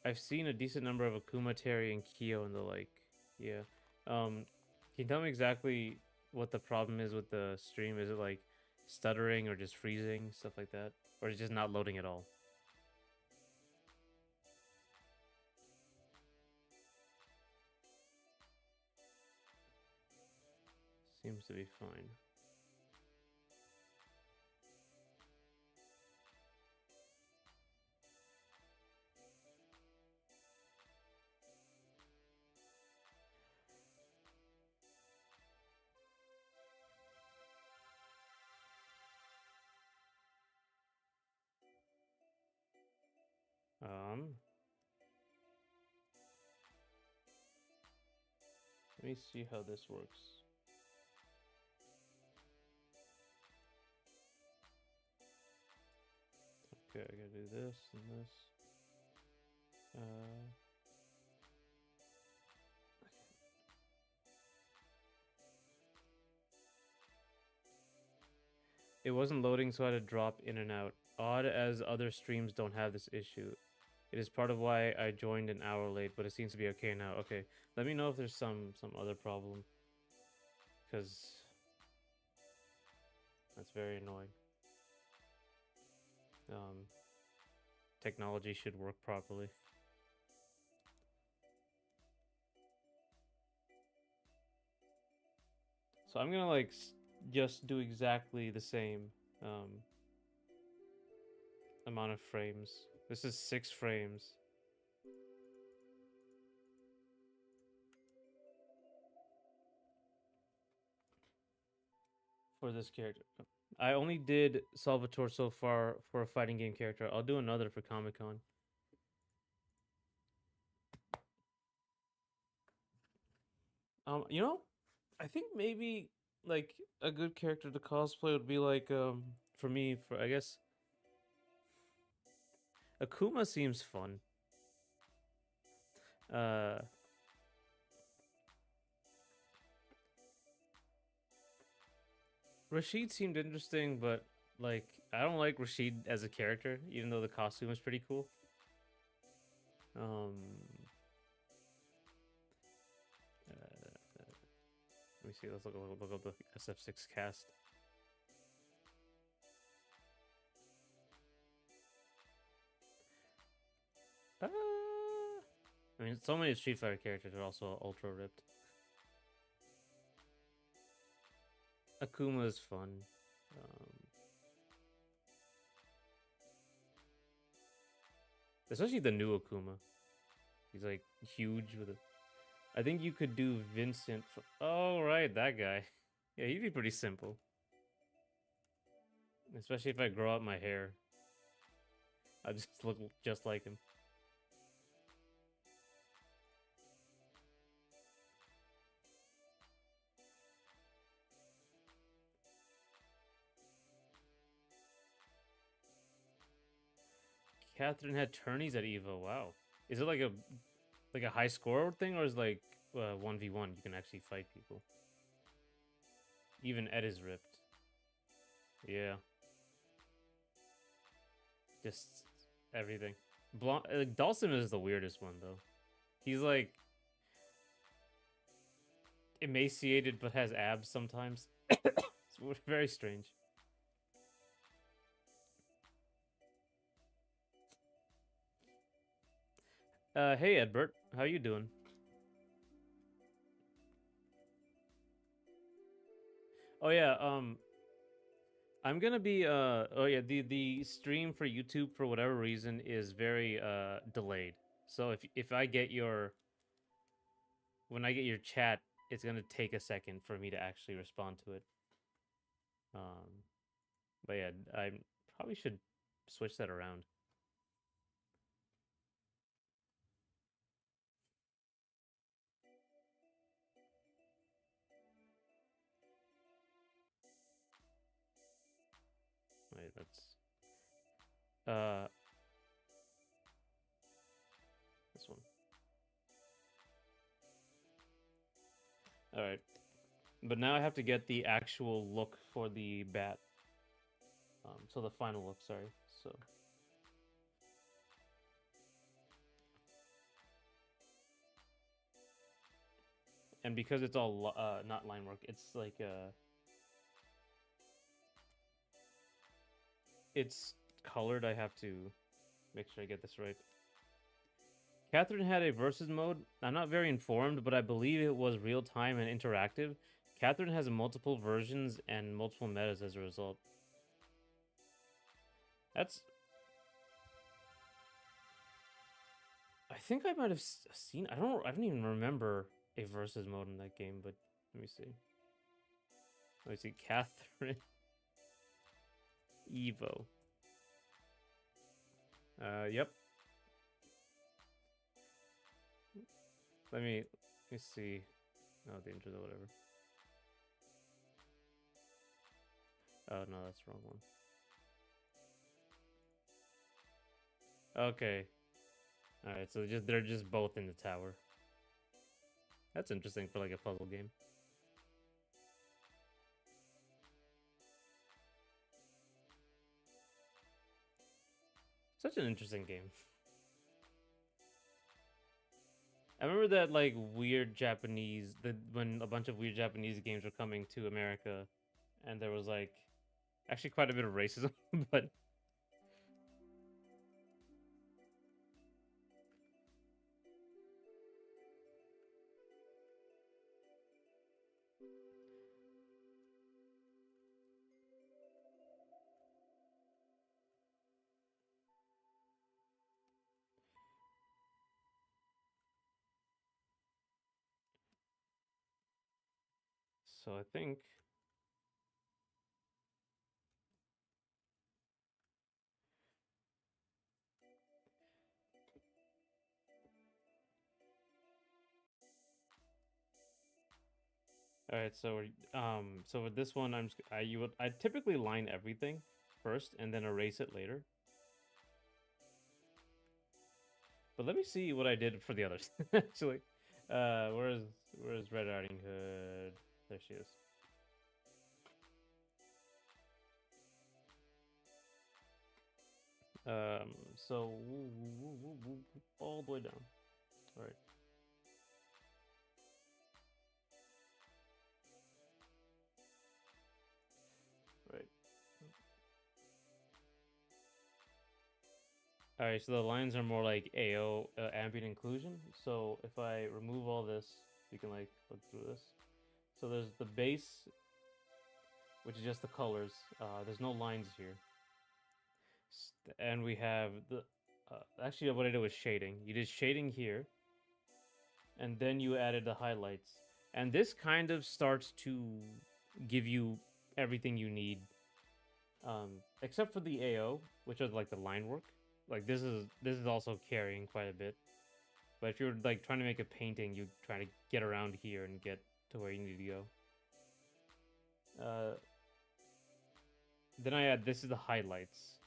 I've seen a decent number of Akuma, Terry, and Kyo and the like. Yeah. Can you tell me exactly what the problem is with the stream? Is it like stuttering or just freezing, stuff like that? Or is it just not loading at all? Seems to be fine. Let me see how this works. Okay, I gotta do this and this. It wasn't loading, so I had to drop in and out. Odd as other streams don't have this issue. It is part of why I joined an hour late, but it seems to be okay now. Okay, let me know if there's some other problem, because that's very annoying. Technology should work properly. So I'm gonna like just do exactly the same amount of frames. This is 6 frames. For this character. I only did Salvatore so far for a fighting game character. I'll do another for Comic-Con. You know, I think maybe like a good character to cosplay would be like for me, for I guess Akuma seems fun. Rashid seemed interesting, but like I don't like Rashid as a character, even though the costume is pretty cool. Let me see. Let's look up the SF6 cast. I mean, so many Street Fighter characters are also ultra ripped. Akuma is fun. Especially the new Akuma. He's like huge with a. I think you could do Vincent. Oh, right, that guy. Yeah, he'd be pretty simple. Especially if I grow out my hair. I just look just like him. Catherine had tourneys at Evo. Wow. Is it like a high score thing, or is it like 1v1? You can actually fight people. Even Ed is ripped. Yeah. Just everything. Dawson is the weirdest one though. He's like emaciated but has abs sometimes. It's very strange. Hey Edbert, how you doing? Oh yeah, I'm gonna be oh yeah, the stream for YouTube for whatever reason is very delayed. So if I get your when I get your chat, it's gonna take a second for me to actually respond to it. But yeah, I probably should switch that around. Wait, that's this one. All right, but now I have to get the actual look for the bat. So the final look, sorry. So and because it's all not line work, it's like it's colored. I have to make sure I get this right. Catherine had a versus mode. I'm not very informed, but I believe it was real time and interactive. Catherine has multiple versions and multiple metas as a result. That's. I think I might have seen. I don't even remember a versus mode in that game, but let me see. Let me see. Catherine Evo. Yep. Let me see. Oh, dangers or whatever. Oh no, that's the wrong one. Okay. All right, so they're just both in the tower. That's interesting for like a puzzle game. Such an interesting game. I remember that like weird Japanese when a bunch of weird Japanese games were coming to America, and there was like actually quite a bit of racism, but so I think all right. So with this one, I typically line everything first and then erase it later. But let me see what I did for the others. Actually, where's Red Riding Hood? There she is. So all the way down. All right. Right. All right. So the lines are more like AO ambient inclusion. So if I remove all this, you can like look through this. So there's the base, which is just the colors. There's no lines here. And we have the actually what I did was shading. You did shading here, and then you added the highlights. And this kind of starts to give you everything you need, except for the AO, which is like the line work. Like this is also carrying quite a bit. But if you're like trying to make a painting, you try to get around here and get to where you need to go. Then I add this is the highlights.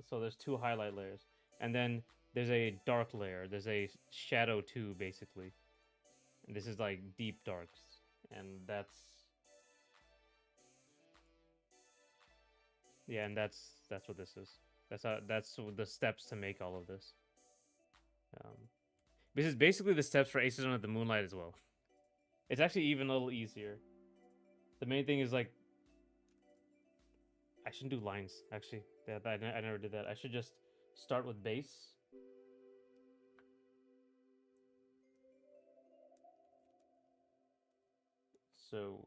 So there's two highlight layers, and then there's a dark layer. There's a shadow too, basically. And this is like deep darks, and yeah, and that's what this is. That's the steps to make all of this. This is basically the steps for Aces Under the Moonlight as well. It's actually even a little easier. The main thing is like I shouldn't do lines actually. I never did that. I should just start with base. So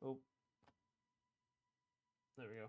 oh, there we go.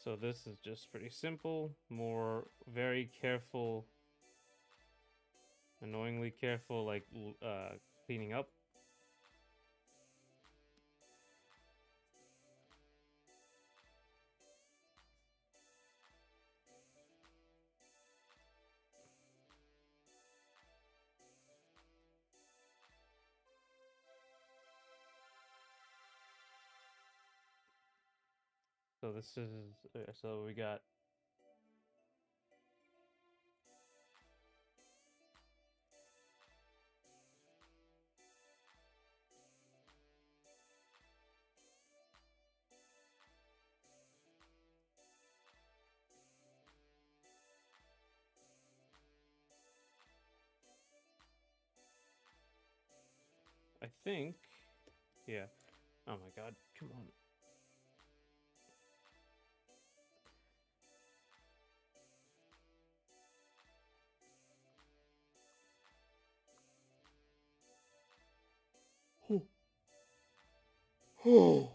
So this is just pretty simple, more very careful, annoyingly careful, like cleaning up. So this is so we got I think yeah. Oh my god, come on. Oh.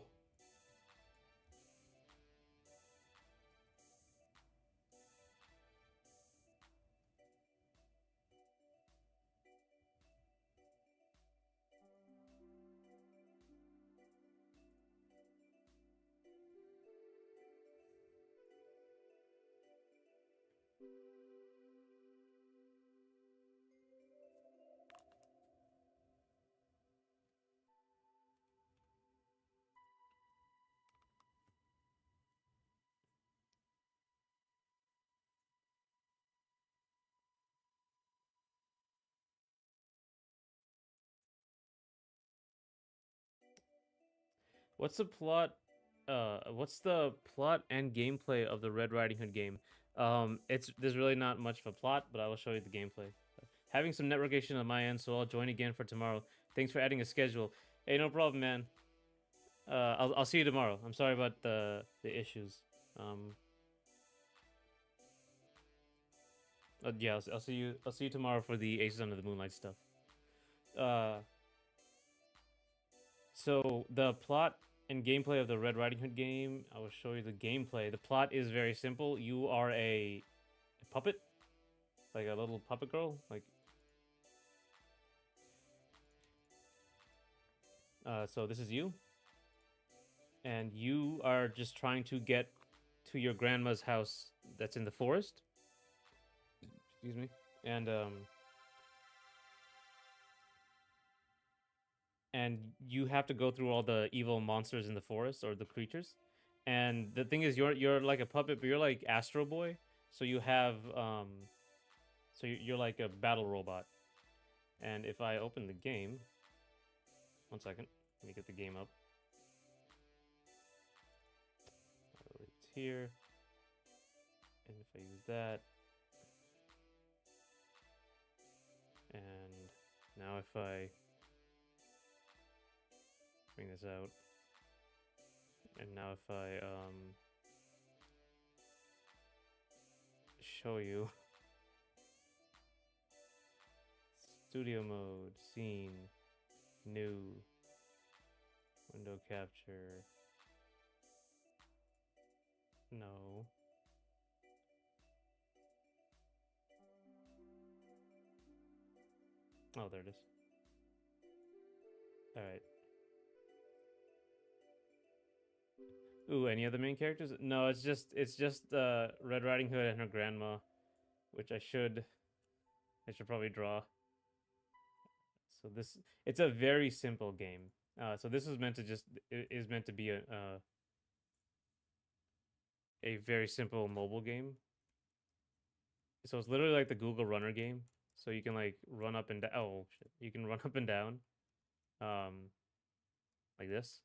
What's the plot? What's the plot and gameplay of the Red Riding Hood game? It's there's really not much of a plot, but I will show you the gameplay. Having some network issue on my end, so I'll join again for tomorrow. Thanks for adding a schedule. Hey, no problem, man. I'll see you tomorrow. I'm sorry about the issues. Um, yeah, I'll see you. I'll see you tomorrow for the Aces Under the Moonlight stuff. Uh, so the plot and gameplay of the Red Riding Hood game. I will show you the gameplay. The plot is very simple. You are a puppet, like a little puppet girl. Like, so this is you, and you are just trying to get to your grandma's house that's in the forest. Excuse me, and and you have to go through all the evil monsters in the forest or the creatures. And the thing is, you're like a puppet, but you're like Astro Boy. So you have so you're like a battle robot. And if I open the game, 1 second, let me get the game up. It's here, and if I use that, and now if I bring this out, and now if I show you studio mode, scene, new, window capture, no. Oh, there it is. All right. Ooh, any other main characters? No, it's just Red Riding Hood and her grandma, which I should probably draw. So this it's a very simple game. So this is meant to just is meant to be a very simple mobile game. So it's literally like the Google Runner game. So you can like run up and down. Oh shit! You can run up and down, um, like this.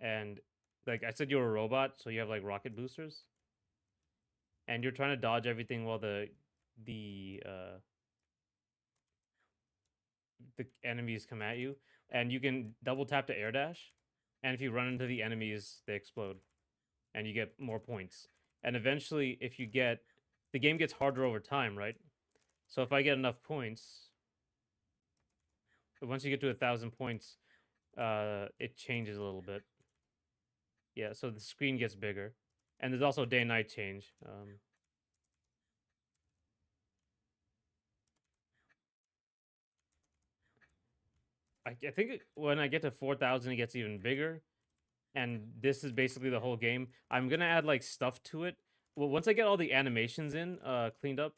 And like I said, you're a robot, so you have like rocket boosters, and you're trying to dodge everything while the the enemies come at you, and you can double tap to air dash, and if you run into the enemies, they explode, and you get more points. And eventually, if you get the game gets harder over time, right? So if I get enough points, once you get to 1,000 points, it changes a little bit. Yeah, so the screen gets bigger, And there's also day and night change. I think when I get to 4,000, it gets even bigger. And this is basically the whole game. I'm gonna add like stuff to it. Well, once I get all the animations in, cleaned up,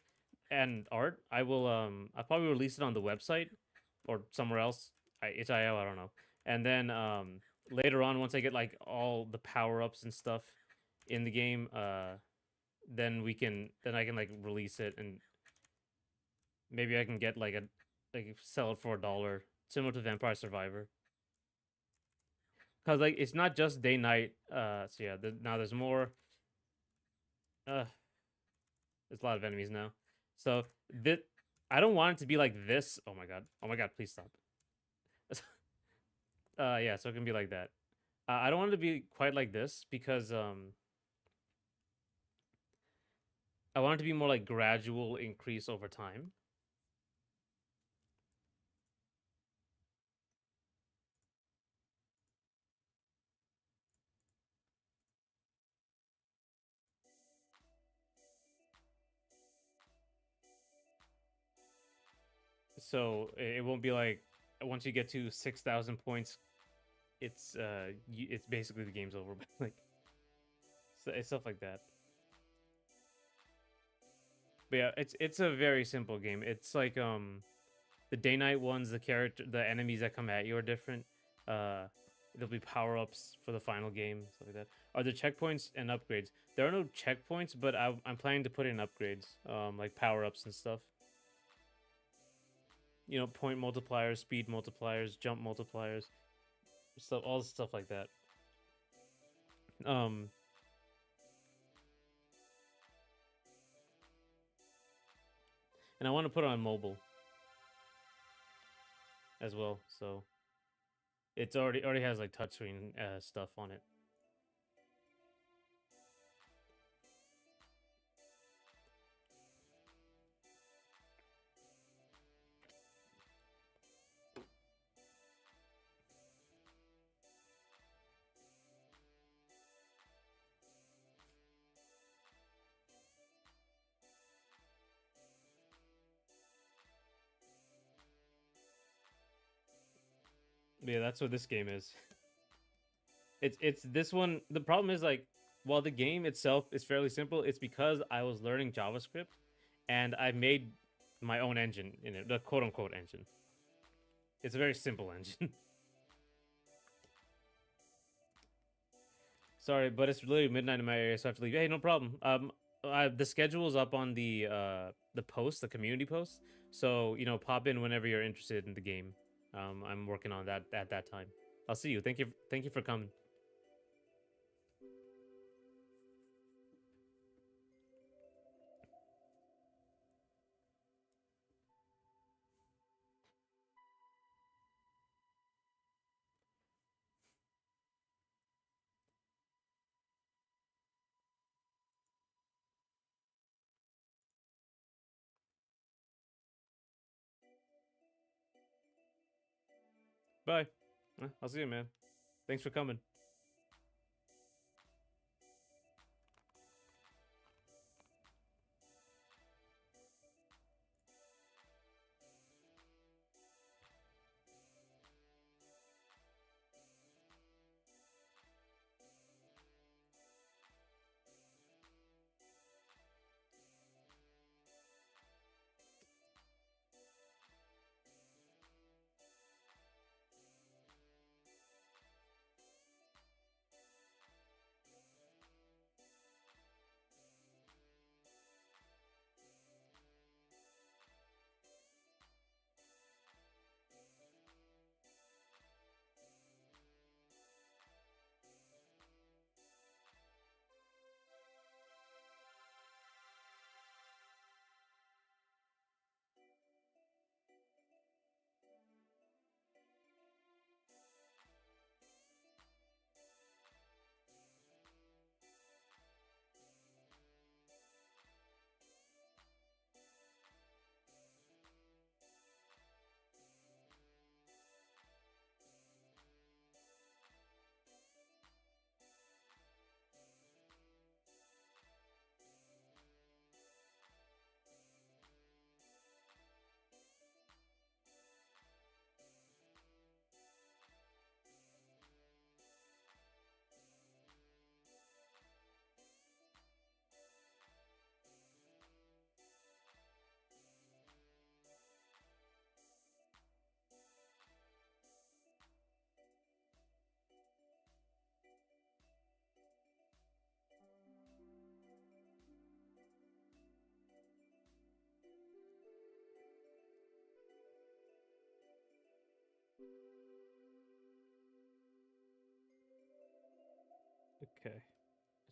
and art, I'll probably release it on the website or somewhere else. Itch.io, I don't know. And then later on, once I get like all the power ups and stuff in the game, then I can like release it, and maybe I can get like sell it for $1, similar to Vampire Survivor. Cause like it's not just day night. So yeah, now there's more. Uh, there's a lot of enemies now. So this, I don't want it to be like this. Oh my god. Oh my god. Please stop. Yeah. So it can be like that. I don't want it to be quite like this because I want it to be more like gradual increase over time. So it won't be like once you get to 6,000 points, it's basically the game's over. Like, so it's stuff like that. But yeah, it's a very simple game. It's like the day night ones, the enemies that come at you are different. Uh, there'll be power ups for the final game, stuff like that. Are there checkpoints and upgrades? There are no checkpoints, but I'm planning to put in upgrades, like power ups and stuff. You know, point multipliers, speed multipliers, jump multipliers, stuff, all stuff like that. Um, and I want to put it on mobile as well, so it's already has like touchscreen stuff on it. But yeah, that's what this game is. It's this one. The problem is like, while the game itself is fairly simple, it's because I was learning JavaScript, and I made my own engine in it, the quote unquote engine. It's a very simple engine. Sorry, but it's literally midnight in my area, so I have to leave. Hey, no problem. The schedule is up on the post, the community post. So pop in whenever you're interested in the game. I'm working on that at that time. I'll see you. Thank you for coming. Bye. I'll see you, man. Thanks for coming.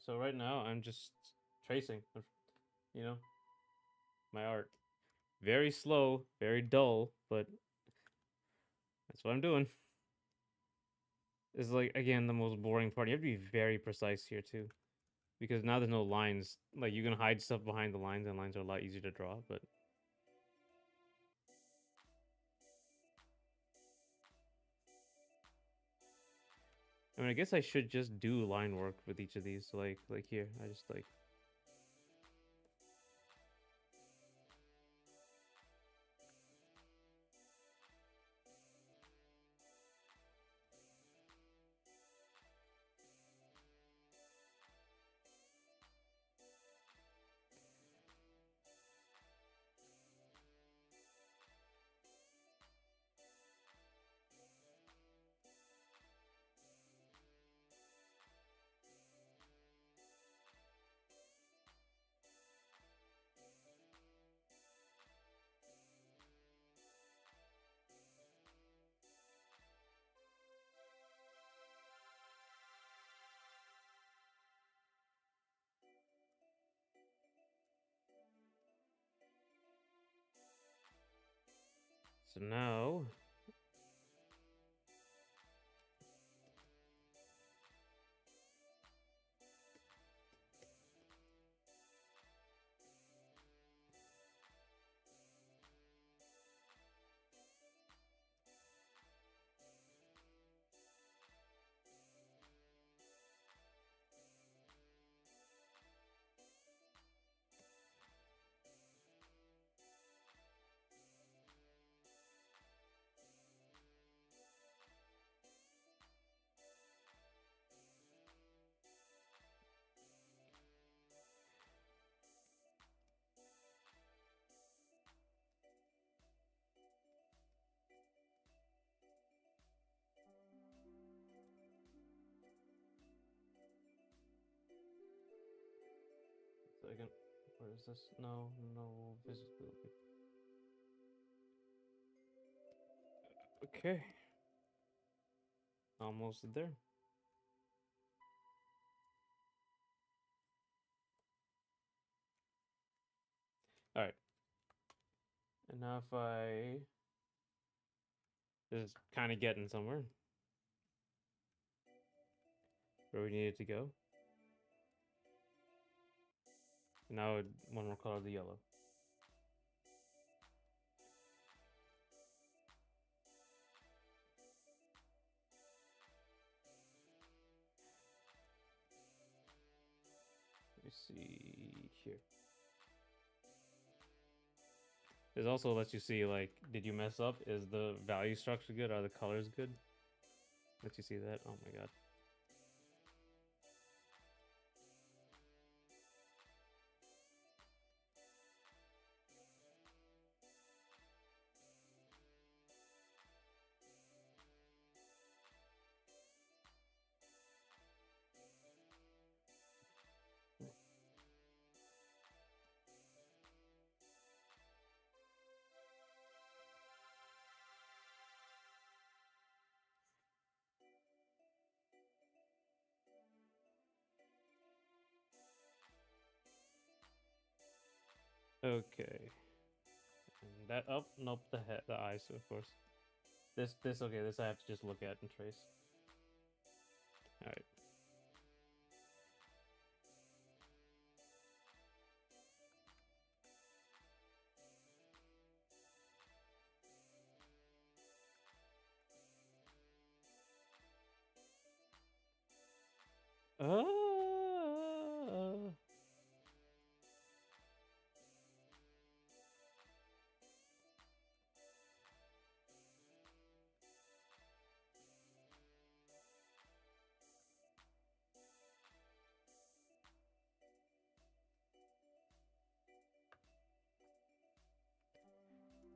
So right now I'm just tracing, you know, my art. Very slow, very dull, but that's what I'm doing. It's like, again, the most boring part. You have to be very precise here too, because now there's no lines. Like, you can hide stuff behind the lines, and lines are a lot easier to draw. But I mean, I guess I should just do line work with each of these. So like here, I just like. So now. Second, where is this? No, no visibility. Okay, almost there. All right, and now if I this is kind of getting somewhere where we needed to go. Now one more color of the yellow. Let me see here. This also lets you see, like, did you mess up? Is the value structure good? Are the colors good? Let you see that. Oh my god. Okay. And that up? Nope, the head, the eyes, of course. This okay, this I have to just look at and trace. Alright. Uh,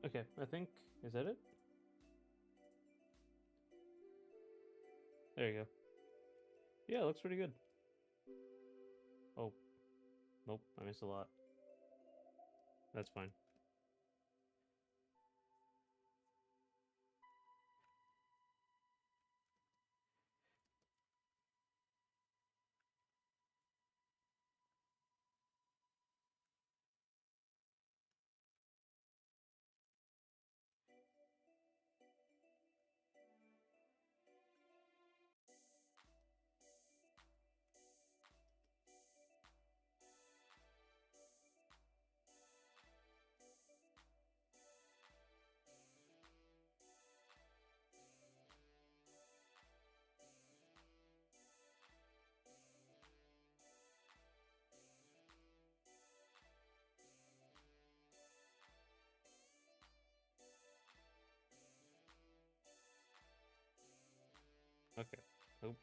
okay, I think, is that it? There you go. Yeah, it looks pretty good. Oh, nope, I missed a lot. That's fine. Okay. Nope.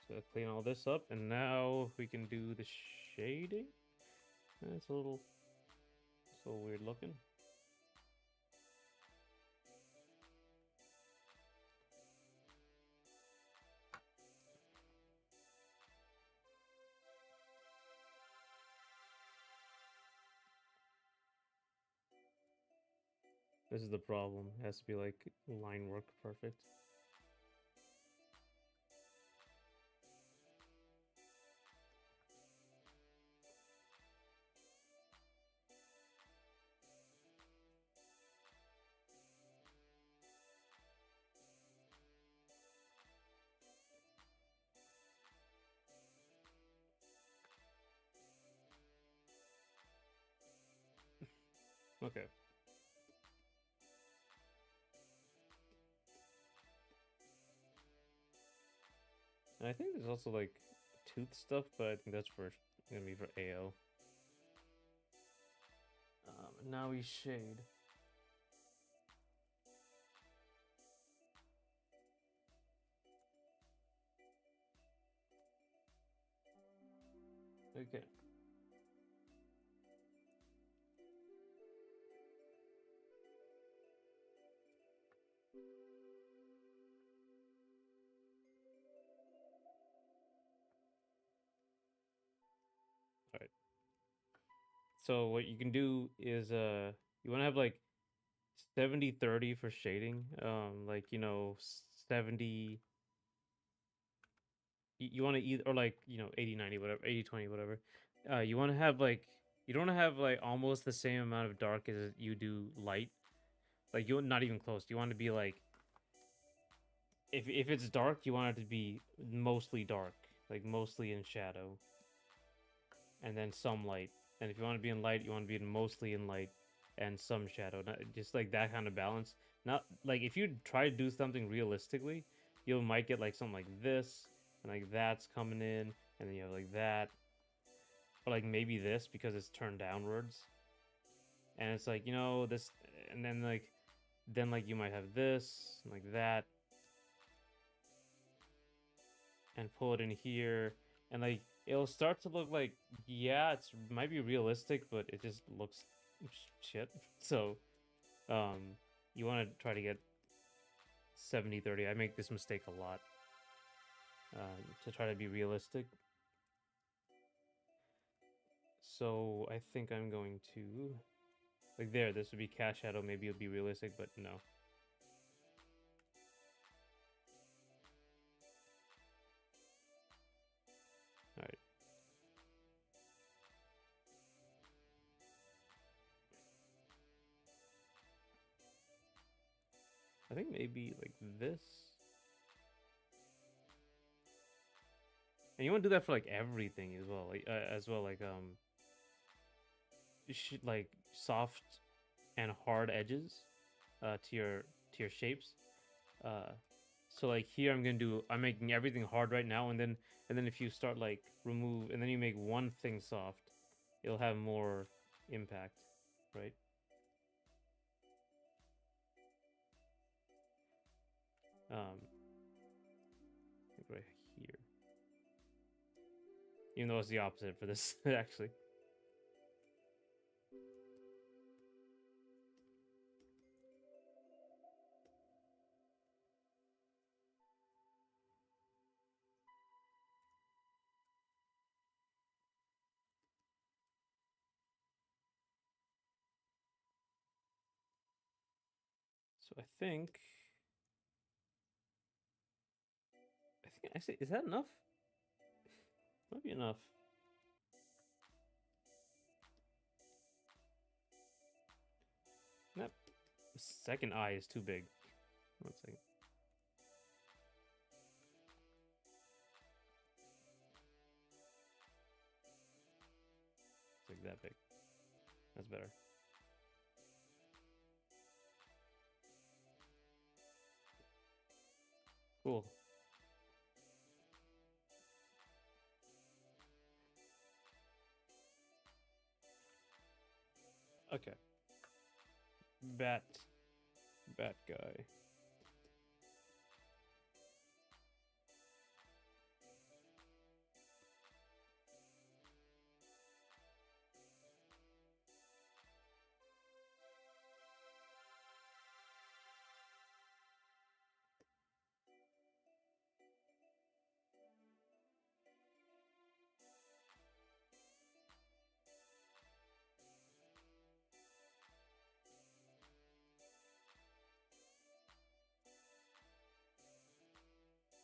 So clean all this up, and now we can do the shading. It's a little weird looking. This is the problem. It has to be like line work perfect. Okay. And I think there's also like tooth stuff, but I think that's for gonna be for AO. Now we shade. Okay. All right. So what you can do is you want to have like 70-30 for shading. Like 70 you want to either or like 80-90 whatever 80-20 whatever. You want to have like you don't want to have like almost the same amount of dark as you do light. Like you not even close. You want to be like if it's dark, you want it to be mostly dark, like mostly in shadow, and then some light. And if you want to be in light, you want to be mostly in light and some shadow. Not, just like that kind of balance. Not like if you try to do something realistically, you might get like something like this, and like that's coming in, and then you have like that, or like maybe this because it's turned downwards, and it's like this, and then like you might have this and like that, and pull it in here, and like it'll start to look like yeah, it's might be realistic, but it just looks shit. So, you want to try to get 70-30. I make this mistake a lot. To try to be realistic. So I think I'm going to like there. This would be cast shadow. Maybe it would be realistic, but no. All right. I think maybe like this. And you want to do that for like everything as well, like like soft and hard edges, to your shapes. Uh, so like here I'm making everything hard right now, and then if you start like remove and then you make one thing soft, it'll have more impact, right? Like right here. Even though it's the opposite for this actually. So I think actually is that enough? Might be enough. That second eye is too big. One second. It's like that big. That's better. Cool. Okay. Bat. Bat guy.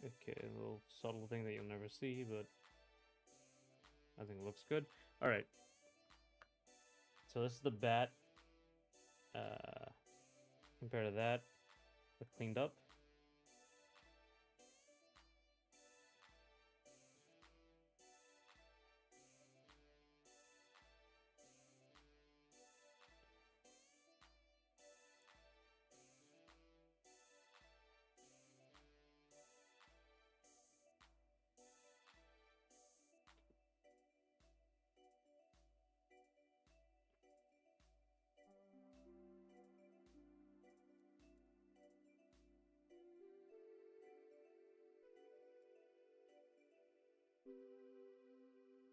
Okay, a little subtle thing that you'll never see, but I think it looks good. All right. So this is the bat. Compared to that, the cleaned up.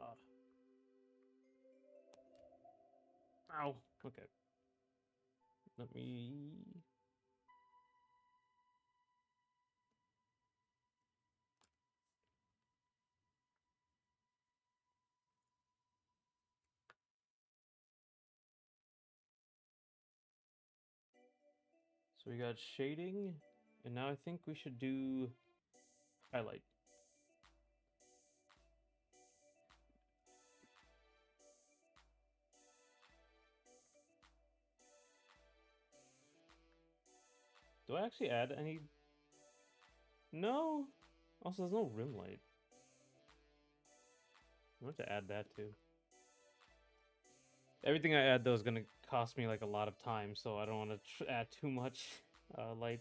Ah. Ow. Okay. Let me. So we got shading, and now I think we should do highlight. Do I actually add any? No. Also, there's no rim light. I want to add that too. Everything I add though is gonna cost me like a lot of time, so I don't want to add too much light.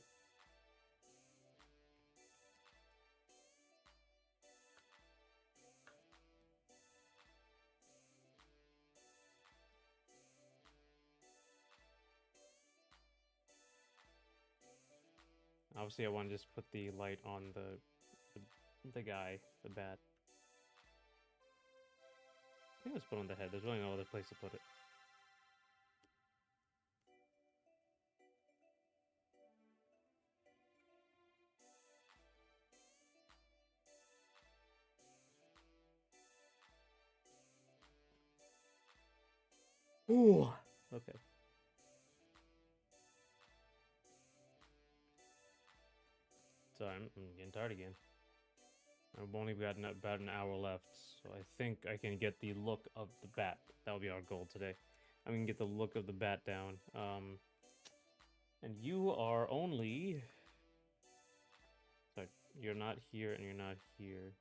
Obviously, I want to just put the light on the guy, the bat. I think let's put it on the head. There's really no other place to put it. Ooh. Okay. Sorry, I'm getting tired again. I've only got about an hour left, so I think I can get the look of the bat. That'll be our goal today. I'm gonna get the look of the bat down. And you are only. Sorry, you're not here and you're not here.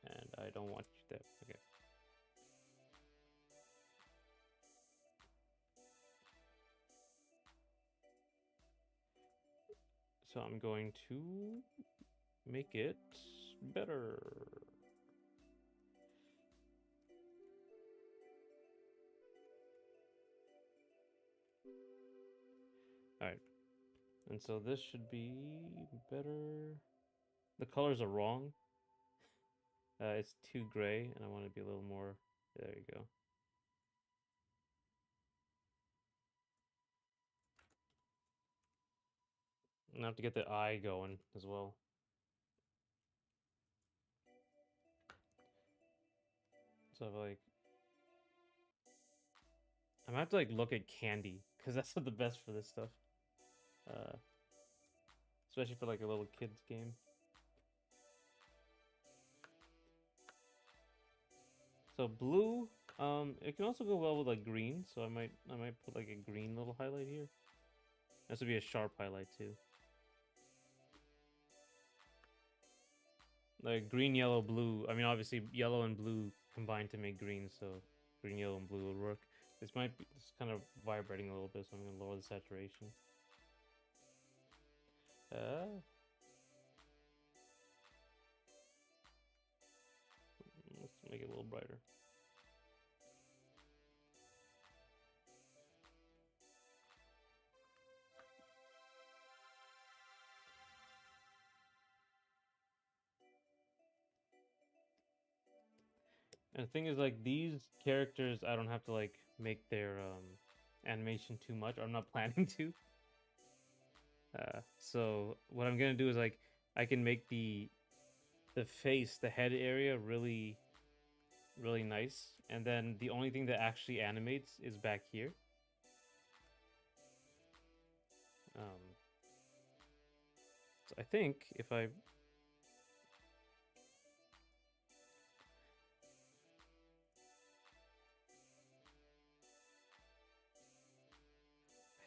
And I don't want you there. Okay. So I'm going to make it better. Alright. And so this should be better. The colors are wrong. It's too gray, and I want to be a little more. There you go. And I have to get the eye going as well. So like, I'm gonna have to like look at Candy because that's the best for this stuff. Especially for like a little kids game. So blue, it can also go well with like green. So I might put like a green little highlight here. This would be a sharp highlight too. Like green, yellow, blue. I mean, obviously yellow and blue combined to make green, so green, yellow, and blue would work. This might be it's kind of vibrating a little bit, so I'm gonna lower the saturation. Let's make it a little brighter. And the thing is, like, these characters, I don't have to, like, make their animation too much. Or I'm not planning to. So what I'm gonna do is, like, I can make the face, the head area really, really nice. And then the only thing that actually animates is back here. I think if I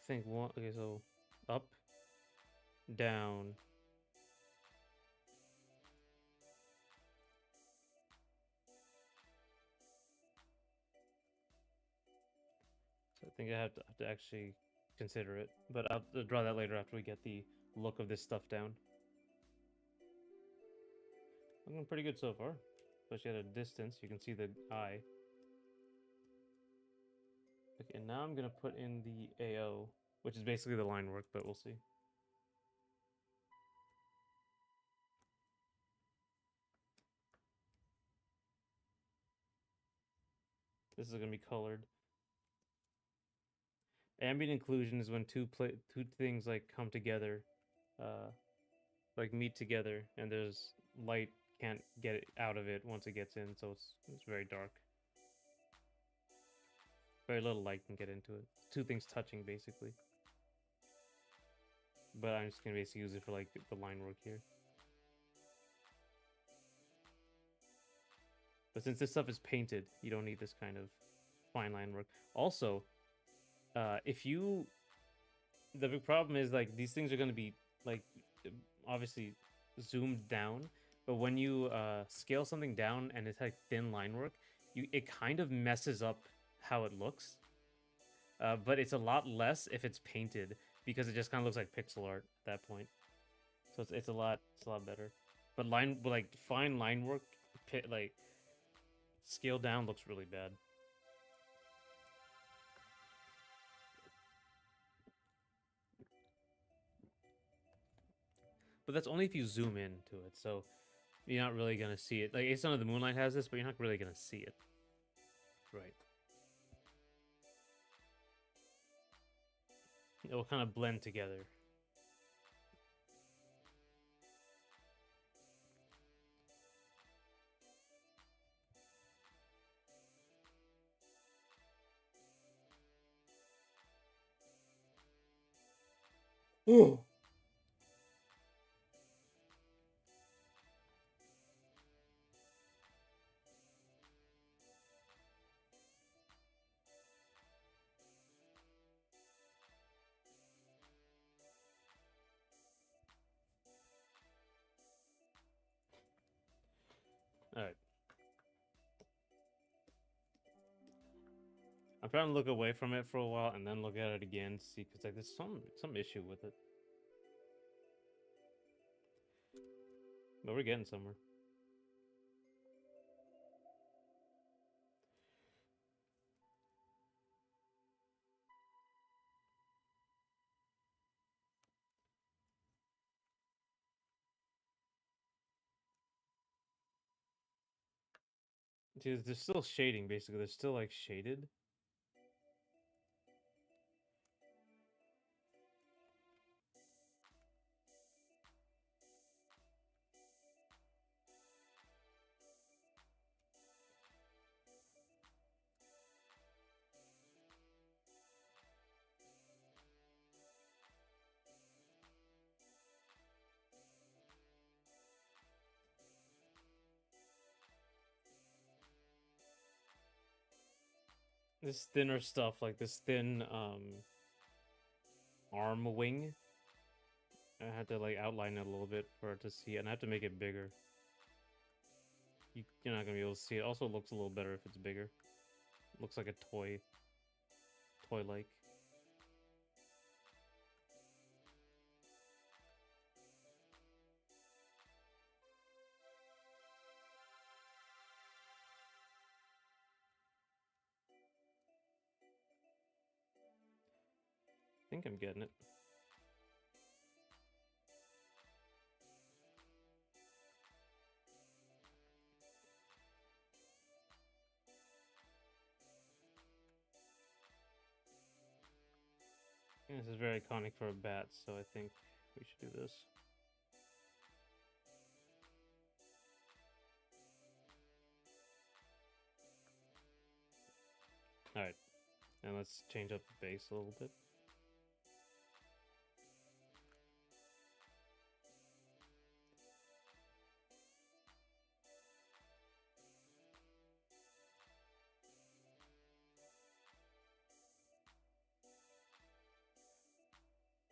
think one. Okay, so up, down. So I think I have to actually consider it, but I'll draw that later after we get the look of this stuff down. Looking pretty good so far, especially at a distance. You can see the eye. Okay, now I'm gonna put in the AO, which is basically the line work, but we'll see. This is gonna be colored. Ambient inclusion is when two things like come together, uh, like meet together, and there's light can't get it out of it once it gets in, so it's very dark. Very little light can get into it. Two things touching basically. But I'm just gonna basically use it for like the line work here. But since this stuff is painted, you don't need this kind of fine line work. Also, if you, the big problem is like these things are gonna be like obviously zoomed down, but when you scale something down and it's like thin line work, it kind of messes up how it looks. But it's a lot less if it's painted because it just kind of looks like pixel art at that point. So it's a lot better. But like fine line work, like scale down looks really bad. But that's only if you zoom in to it. So you're not really gonna see it. Like Ace Under the Moonlight has this, but you're not really gonna see it. Right. It will kind of blend together. Oh. All right. I'm trying to look away from it for a while and then look at it again to see because like there's some issue with it. But we're getting somewhere. See, there's still shading basically. There's still like shaded. This thinner stuff, like this thin arm wing. I had to like outline it a little bit for it to see it, and I have to make it bigger. You're not gonna be able to see it. Also, it looks a little better if it's bigger. It looks like a toy-like. I think I'm getting it. And this is very iconic for a bat, so I think we should do this. Alright, and let's change up the base a little bit.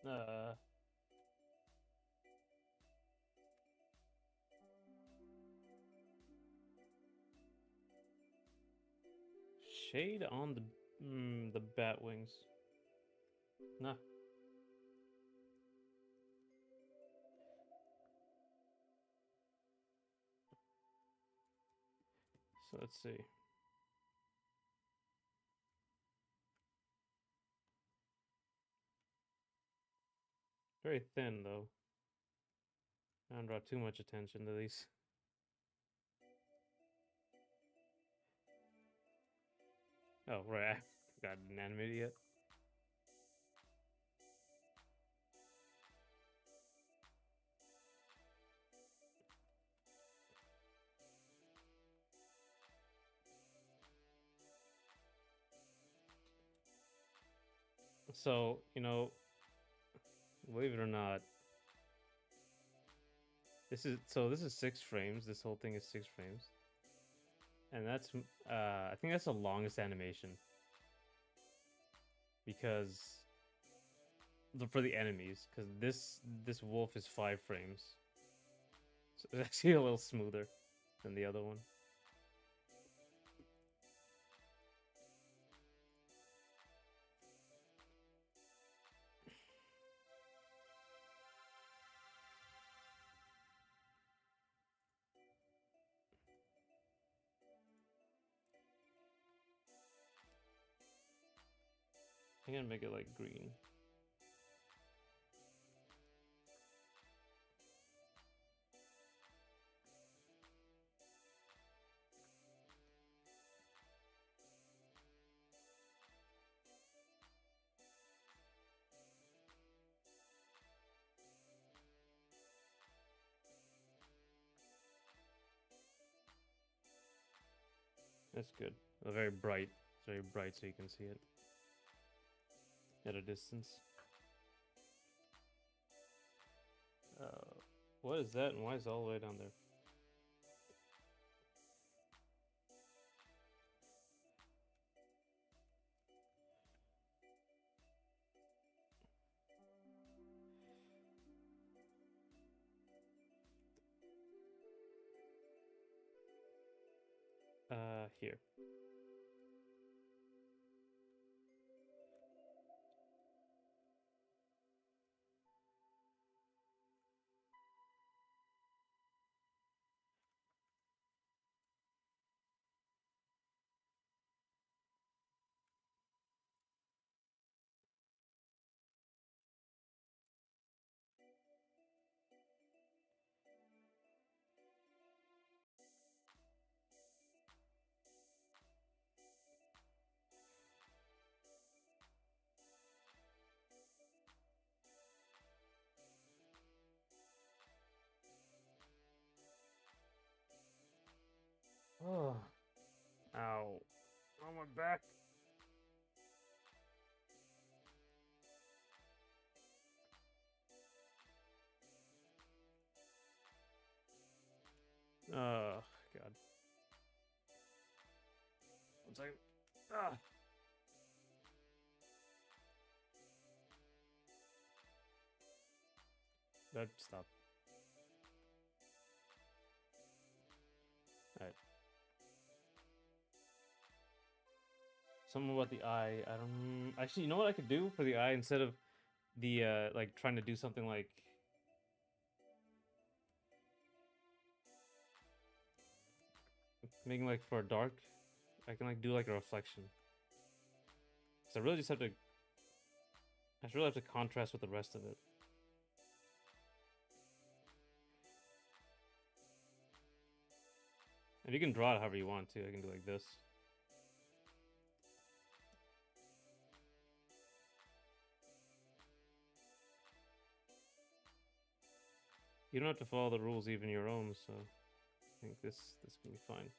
Uh, Shade on the bat wings. Nah. So let's see. Very thin though. I don't draw too much attention to these. Oh right, I forgot an animated yet. So, believe it or not, this is 6 frames. This whole thing is 6 frames. And that's I think that's the longest animation. Because for the enemies, because this wolf is 5 frames. So it's actually a little smoother than the other one. I'm gonna make it like green. That's good. Very bright. It's very bright so you can see it at a distance. What is that and why is it all the way down there? Here. Oh. Ow. On my back. Oh, God. 1 second. Ah. That stop. Alright. Something about the eye. I don't. Actually, you know what I could do for the eye instead of the like trying to do something like making like for a dark. I can like do like a reflection. So I really just have to. I really have to contrast with the rest of it. And you can draw it however you want to. I can do like this. You don't have to follow the rules, even your own. So I think this can be fine.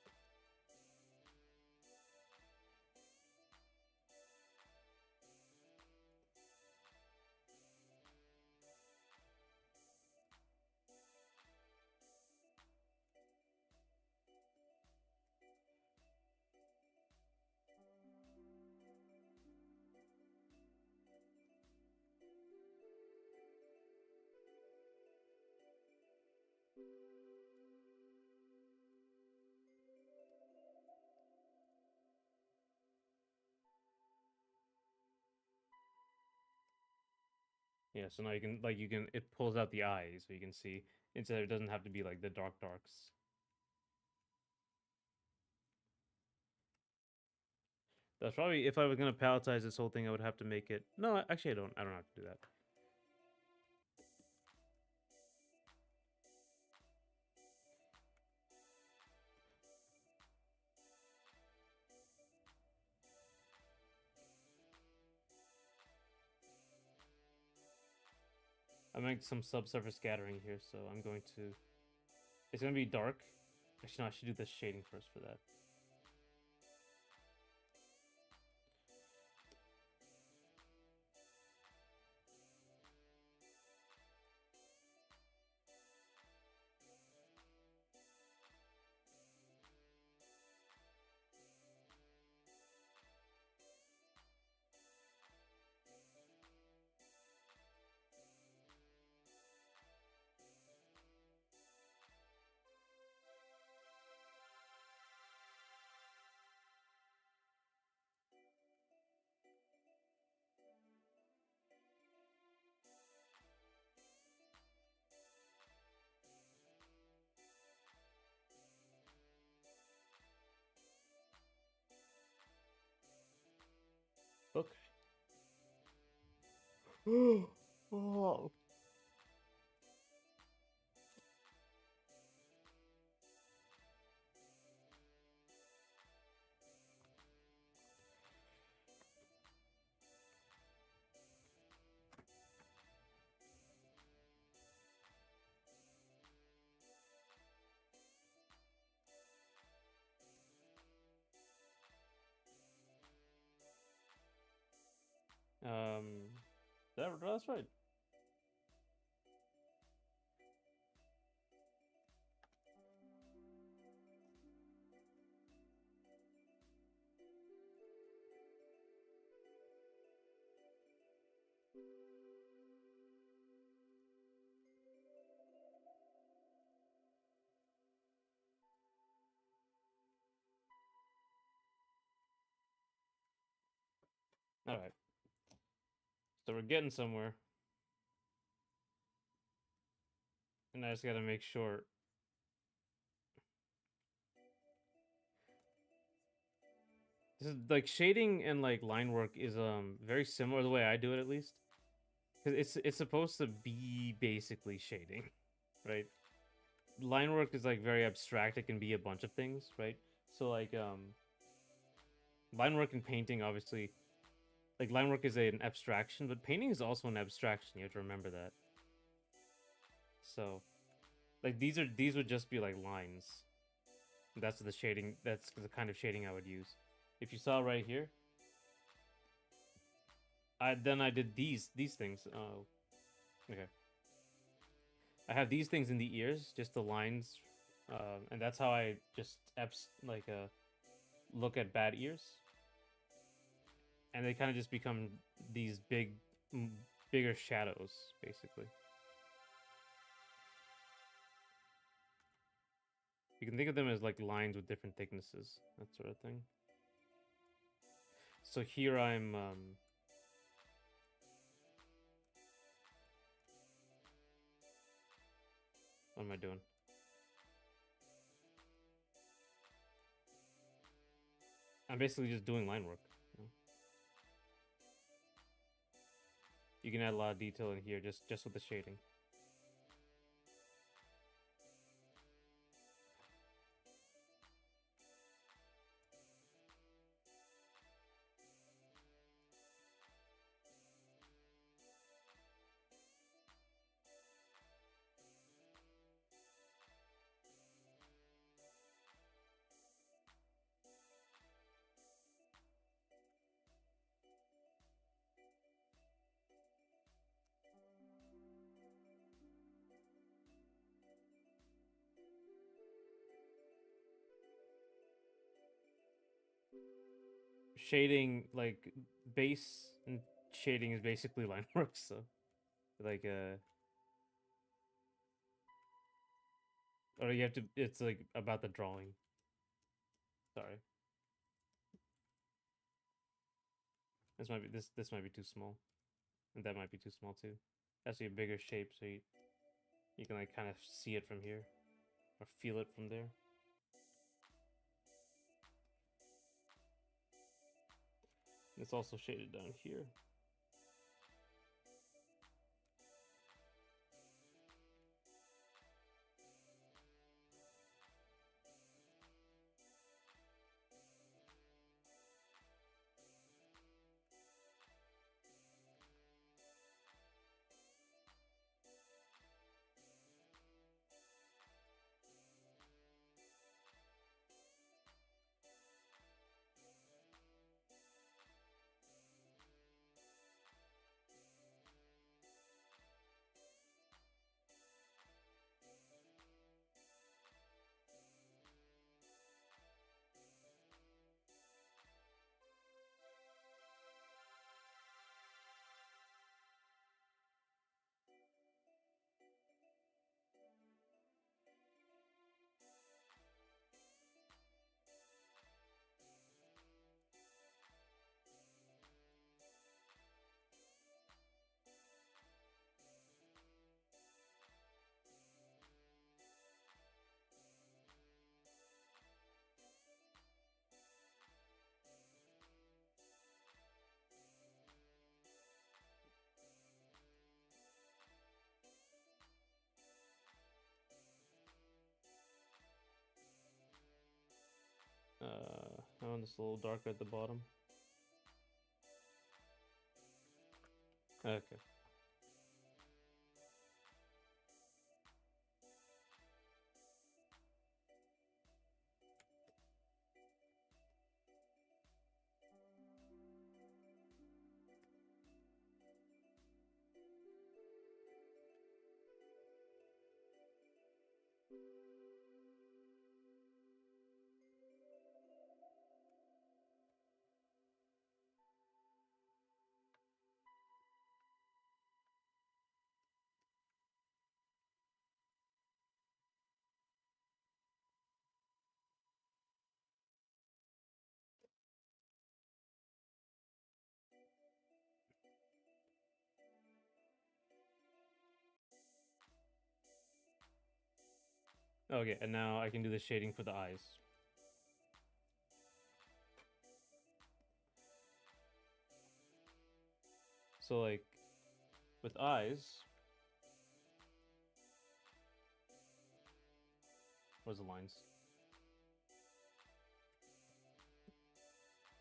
Yeah, so now you can like it pulls out the eyes so you can see instead it doesn't have to be like the darks. That's probably if I were gonna palletize this whole thing, I would have to make it. No, actually, I don't. I don't have to do that. I'm making some subsurface scattering here, so I'm going to. It's gonna be dark. Actually, no, I should do the shading first for that. Okay. Oh. That's right. All right. So we're getting somewhere, and I just gotta make sure. This is like shading and like line work is very similar the way I do it at least, because it's supposed to be basically shading, right? Line work is like very abstract. It can be a bunch of things, right? So like line work and painting obviously like line work is an abstraction, but painting is also an abstraction. You have to remember that. So like these would just be like lines. That's the shading. That's the kind of shading I would use. If you saw right here, I did these things. Oh, okay. I have these things in the ears, just the lines, and that's how I just look at bad ears, and they kind of just become these bigger shadows, basically. You can think of them as like lines with different thicknesses, that sort of thing. So here what am I doing? I'm basically just doing line work. You can add a lot of detail in here just with the shading. Shading like base and shading is basically line work. So like Or you have to. It's like about the drawing. Sorry. This might be too small, and that might be too small too. Actually, a bigger shape, so you can like kind of see it from here, or feel it from there. It's also shaded down here. Oh, and it's a little darker at the bottom. Okay. Okay, and now I can do the shading for the eyes. So like with eyes, where's the lines?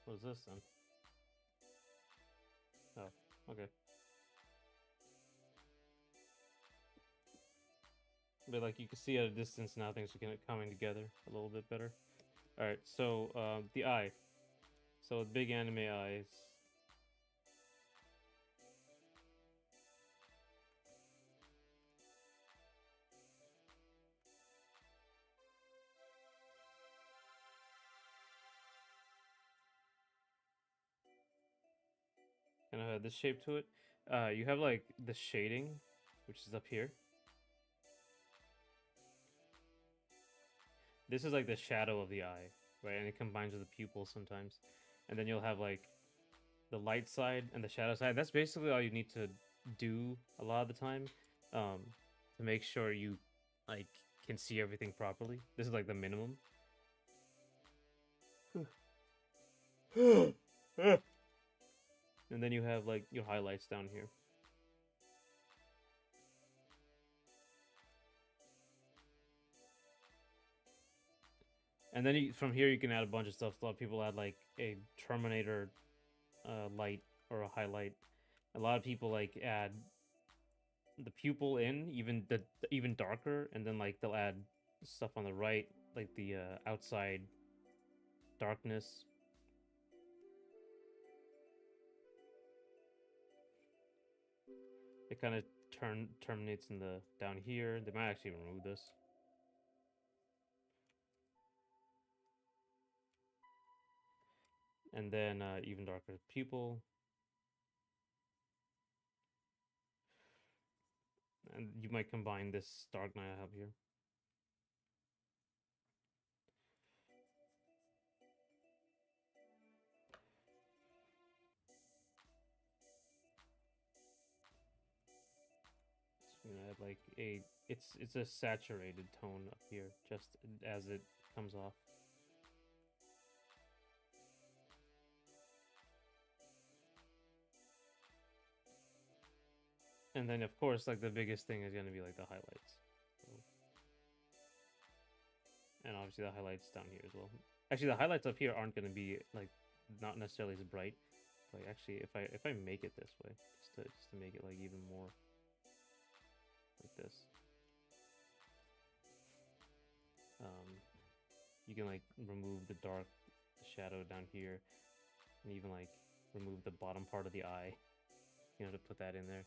What is this then? Oh, okay. But like you can see at a distance now, things are coming together a little bit better. All right, so the eye. So big anime eyes. Kind of have this shape to it. You have like the shading, which is up here. This is like the shadow of the eye, right? And it combines with the pupil sometimes. And then you'll have like the light side and the shadow side. That's basically all you need to do a lot of the time, um, to make sure you like can see everything properly. This is like the minimum. And then you have like your highlights down here. And then from here you can add a bunch of stuff. A lot of people add like a Terminator light or a highlight. A lot of people like add the pupil in even darker, and then like they'll add stuff on the right, like the outside darkness. It kind of terminates in the down here. They might actually remove this. And then even darker pupil. And you might combine this dark night I have here. at like it's a saturated tone up here, just as it comes off. And then of course, like the biggest thing is gonna be like the highlights. So, and obviously the highlights down here as well. Actually, the highlights up here aren't gonna be like not necessarily as bright. Like actually, if I make it this way, just to make it like even more like this, you can like remove the dark shadow down here, and even like remove the bottom part of the eye, you know, to put that in there,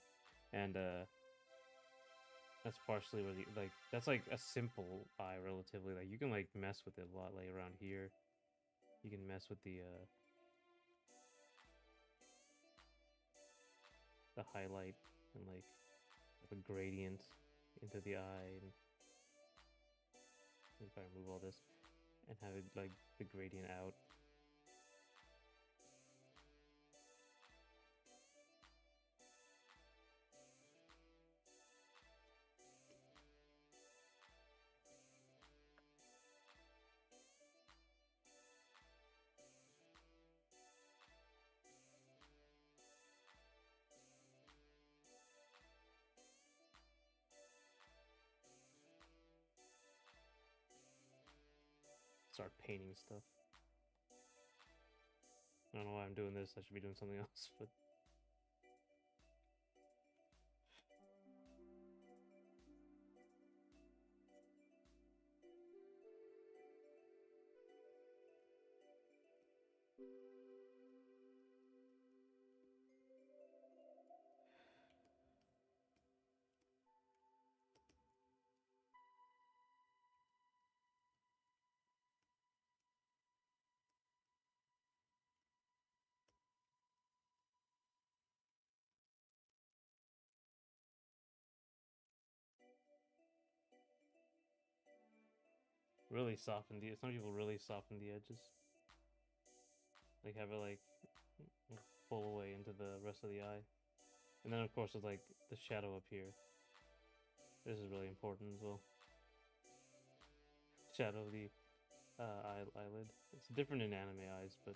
and that's partially where the like that's like a simple eye relatively. Like you can like mess with it a lot, like around here. You can mess with the highlight and like have a gradient into the eye, and if I remove all this and have it like the gradient out. Start painting stuff. I don't know why I'm doing this. I should be doing something else, but really soften the. Some people really soften the edges. Like have it like pull away into the rest of the eye, and then of course with like the shadow up here. This is really important as well. Shadow of the eyelid. It's different in anime eyes, but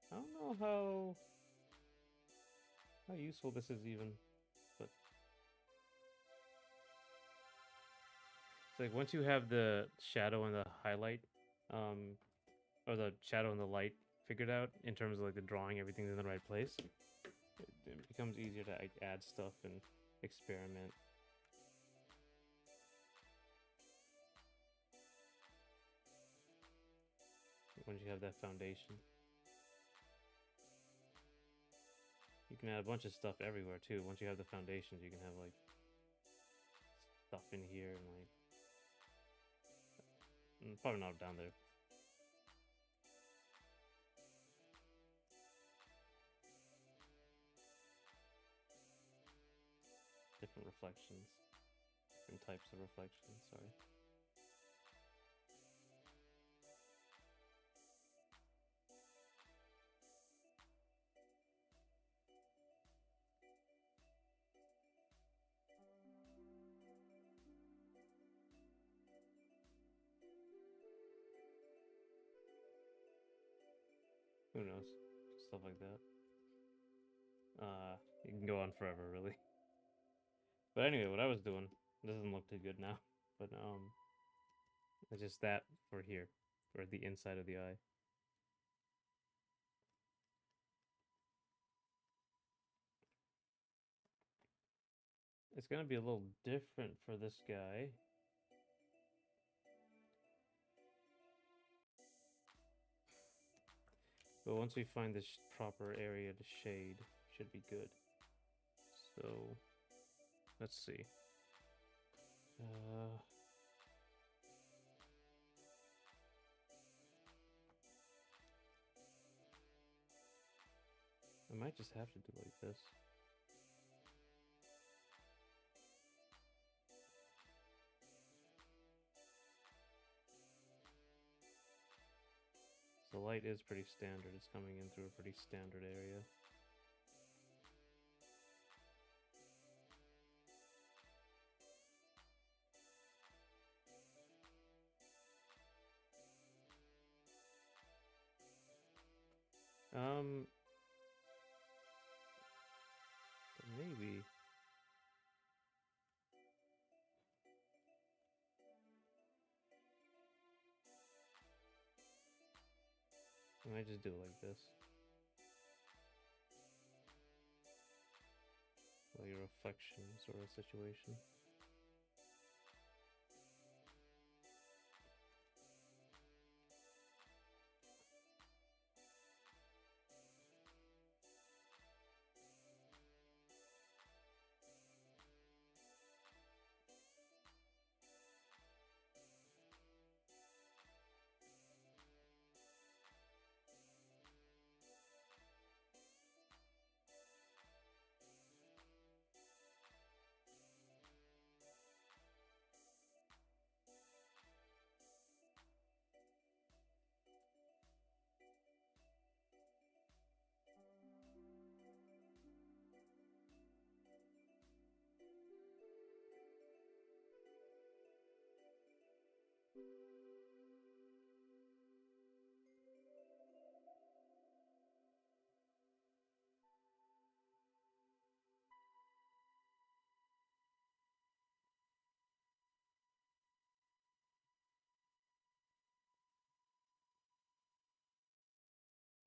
I don't know how useful this is even. But it's like once you have the shadow and the highlight, um, or the shadow and the light figured out in terms of like the drawing, everything's in the right place. It becomes easier to like, add stuff and experiment. Once you have that foundation, you can add a bunch of stuff everywhere too. Once you have the foundations, you can have like stuff in here and like probably not down there. Different reflections, different types of reflections. Sorry. Who knows? Stuff like that. It can go on forever, really. But anyway, what I was doing doesn't look too good now. But it's just that for here, for the inside of the eye. It's gonna be a little different for this guy. But once we find this proper area to shade, should be good. So, let's see. might just have to do like this. The light is pretty standard. It's coming in through a pretty standard area. Maybe. I might just do it like this. Like a reflection sort of situation.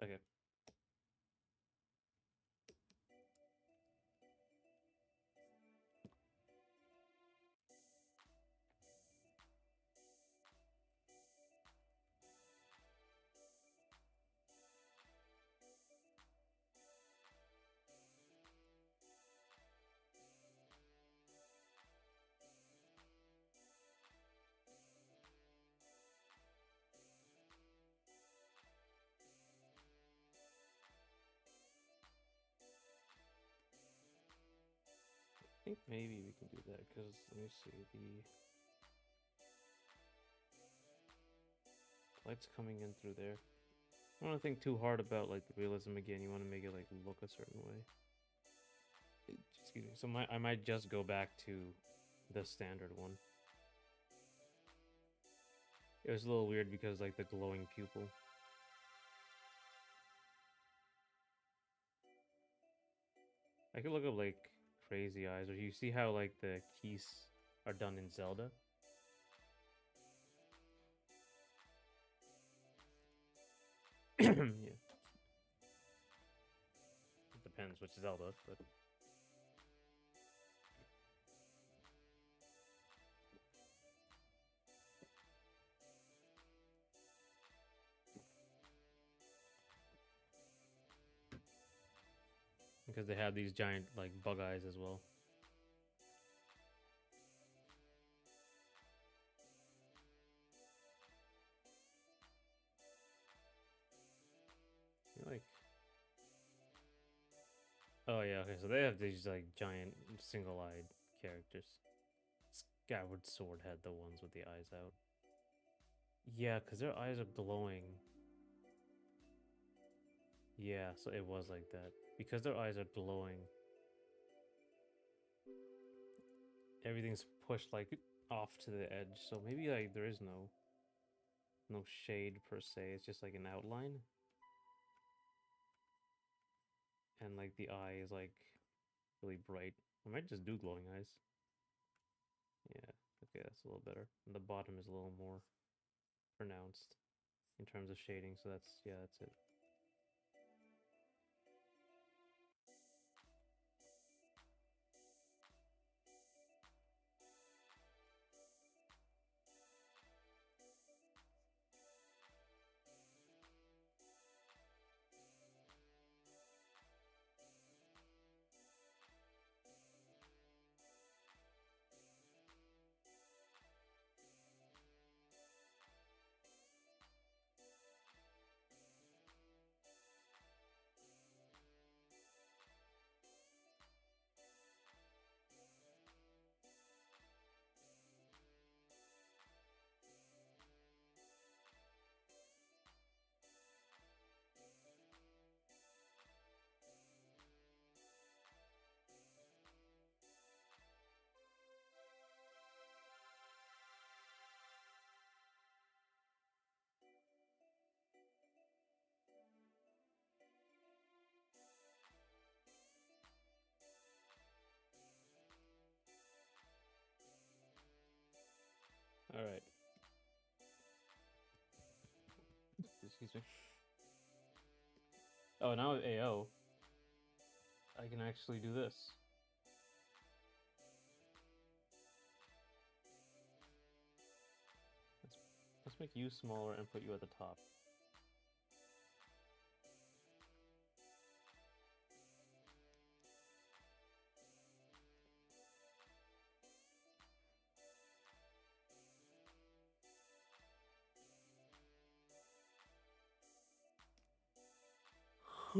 Okay. I think maybe we can do that because let me see, the light's coming in through there. I don't want to think too hard about like the realism again. You want to make it like look a certain way. Excuse me. So I might just go back to the standard one. It was a little weird because like the glowing pupil. I could look up like crazy eyes, or you see how like the keys are done in Zelda. Yeah. It depends which Zelda, but because they have these giant like bug eyes as well. Like, oh yeah, okay, so they have these like giant single-eyed characters. Skyward Sword had the ones with the eyes out. Yeah, because their eyes are glowing. Yeah, so it was like that. Because their eyes are glowing, everything's pushed like off to the edge. So maybe like there is no shade per se. It's just like an outline. And like the eye is like really bright. I might just do glowing eyes. Yeah, okay, that's a little better. And the bottom is a little more pronounced in terms of shading, so that's, yeah, that's it. All right. Excuse me. Oh, now with AO, I can actually do this. Let's make you smaller and put you at the top.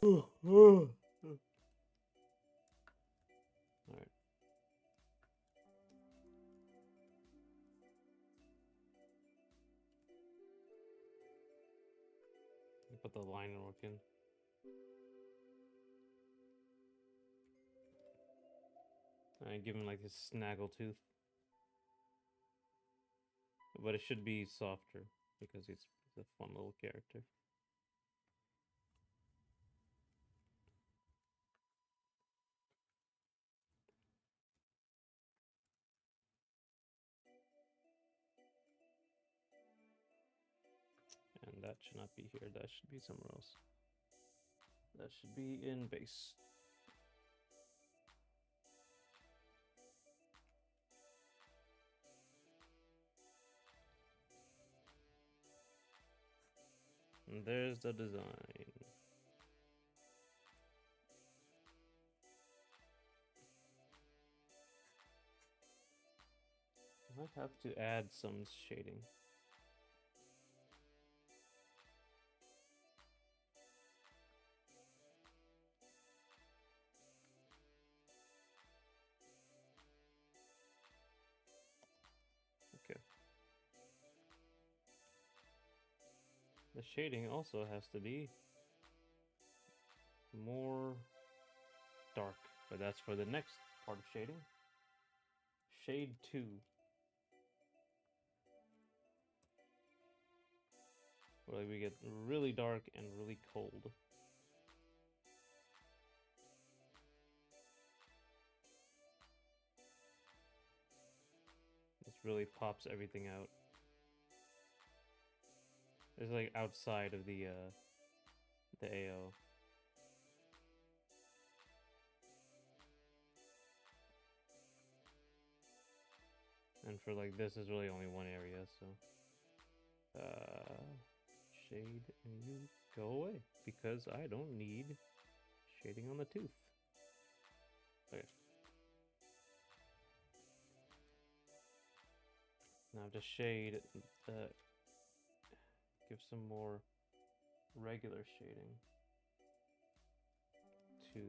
Alright. Put the line work in. And give him like his snaggle tooth. But it should be softer because he's a fun little character. And that should not be here, that should be somewhere else. That should be in base. And there's the design. I might have to add some shading. Okay. The shading also has to be more dark, but that's for the next part of shading. Shade 2. Where we get really dark and really cold. This really pops everything out. It's like outside of the AO. And for like this is really only one area, so shade and you go away because I don't need shading on the tooth. Okay. Now to shade give some more regular shading to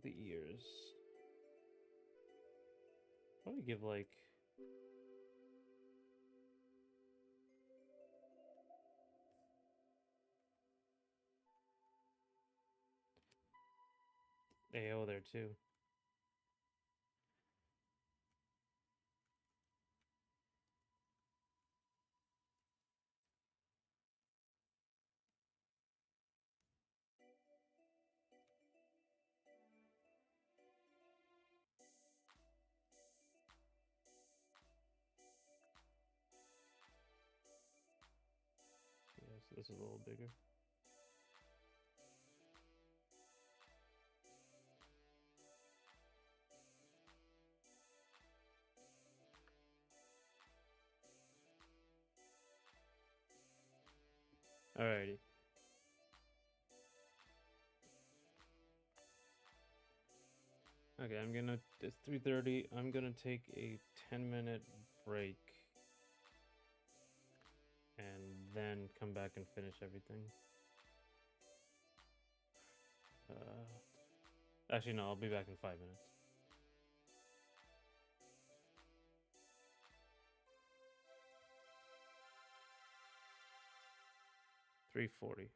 the ears. Probably give like AO there too. Yes, this is a little bigger. Alrighty. Okay, it's 3:30. I'm gonna take a 10-minute break and then come back and finish everything. Actually, no, I'll be back in 5 minutes. $3.40.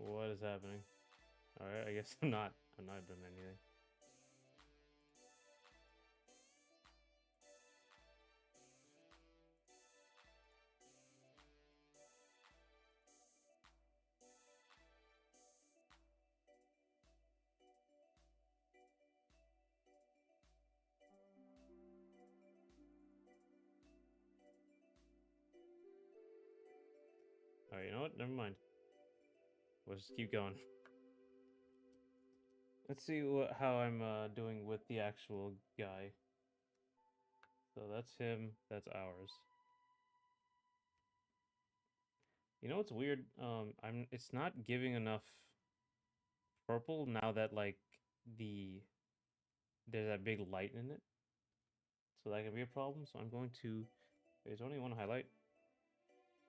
What is happening? Alright, I guess I'm not doing anything. Alright, you know what? Never mind. We'll just keep going. Let's see how I'm doing with the actual guy. So that's him, that's ours. You know what's weird? It's not giving enough purple now that like there's that big light in it. So that could be a problem. So I'm going to there's only one highlight.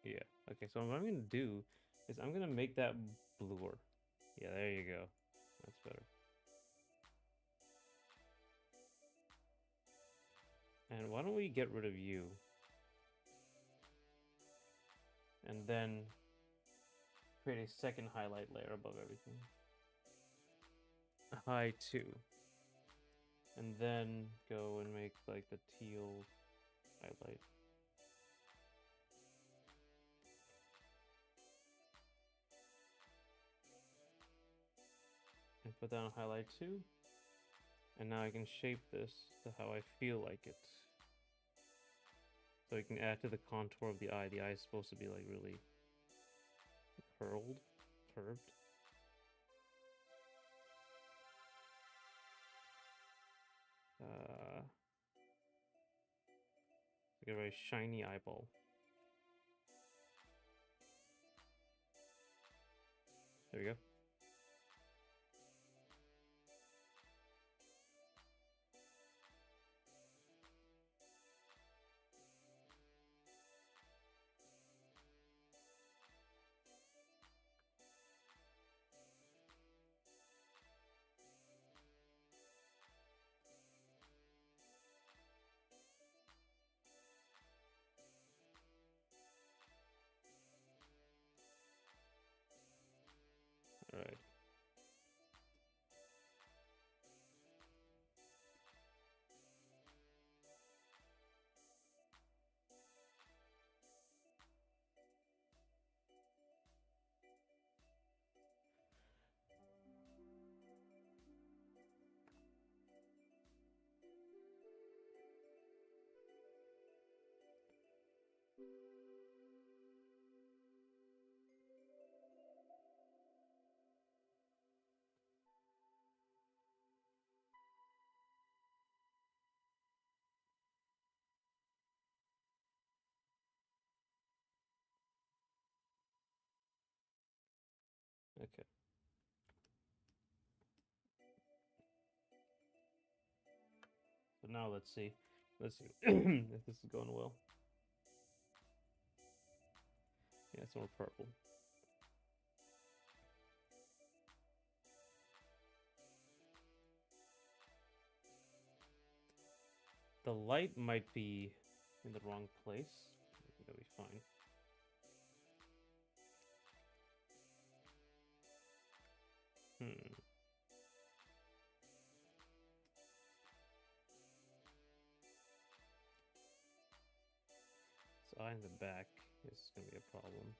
Yeah. Okay, so what I'm gonna do is I'm gonna make that bluer. Yeah, there you go. That's better. And why don't we get rid of you? And then create a second highlight layer above everything. High 2. And then go and make like the teal highlight. And put that on highlight 2. And now I can shape this to how I feel like it. So you can add to the contour of the eye. The eye is supposed to be like really curved. Like a very shiny eyeball. There we go. All right. Okay. So now let's see. Let's see if this is going well. Yeah, it's more purple. The light might be in the wrong place. I think that'll be fine. Hmm. So eye in the back is gonna be a problem.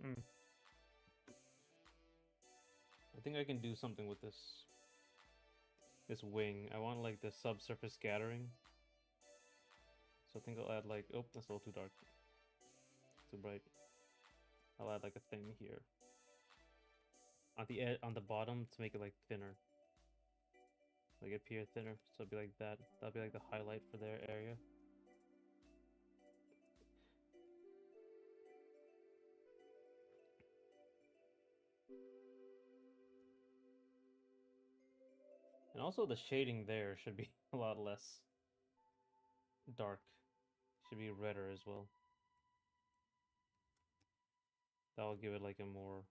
Hmm. I think I can do something with this wing. I want like the subsurface scattering. So I think I'll add like, oh, that's a little too dark, too bright. I'll add like a thing here on the on the bottom to make it like thinner, like appear thinner. So it'll be like that. That'll be like the highlight for their area. And also the shading there should be a lot less dark. Should be redder as well. That'll give it like a more,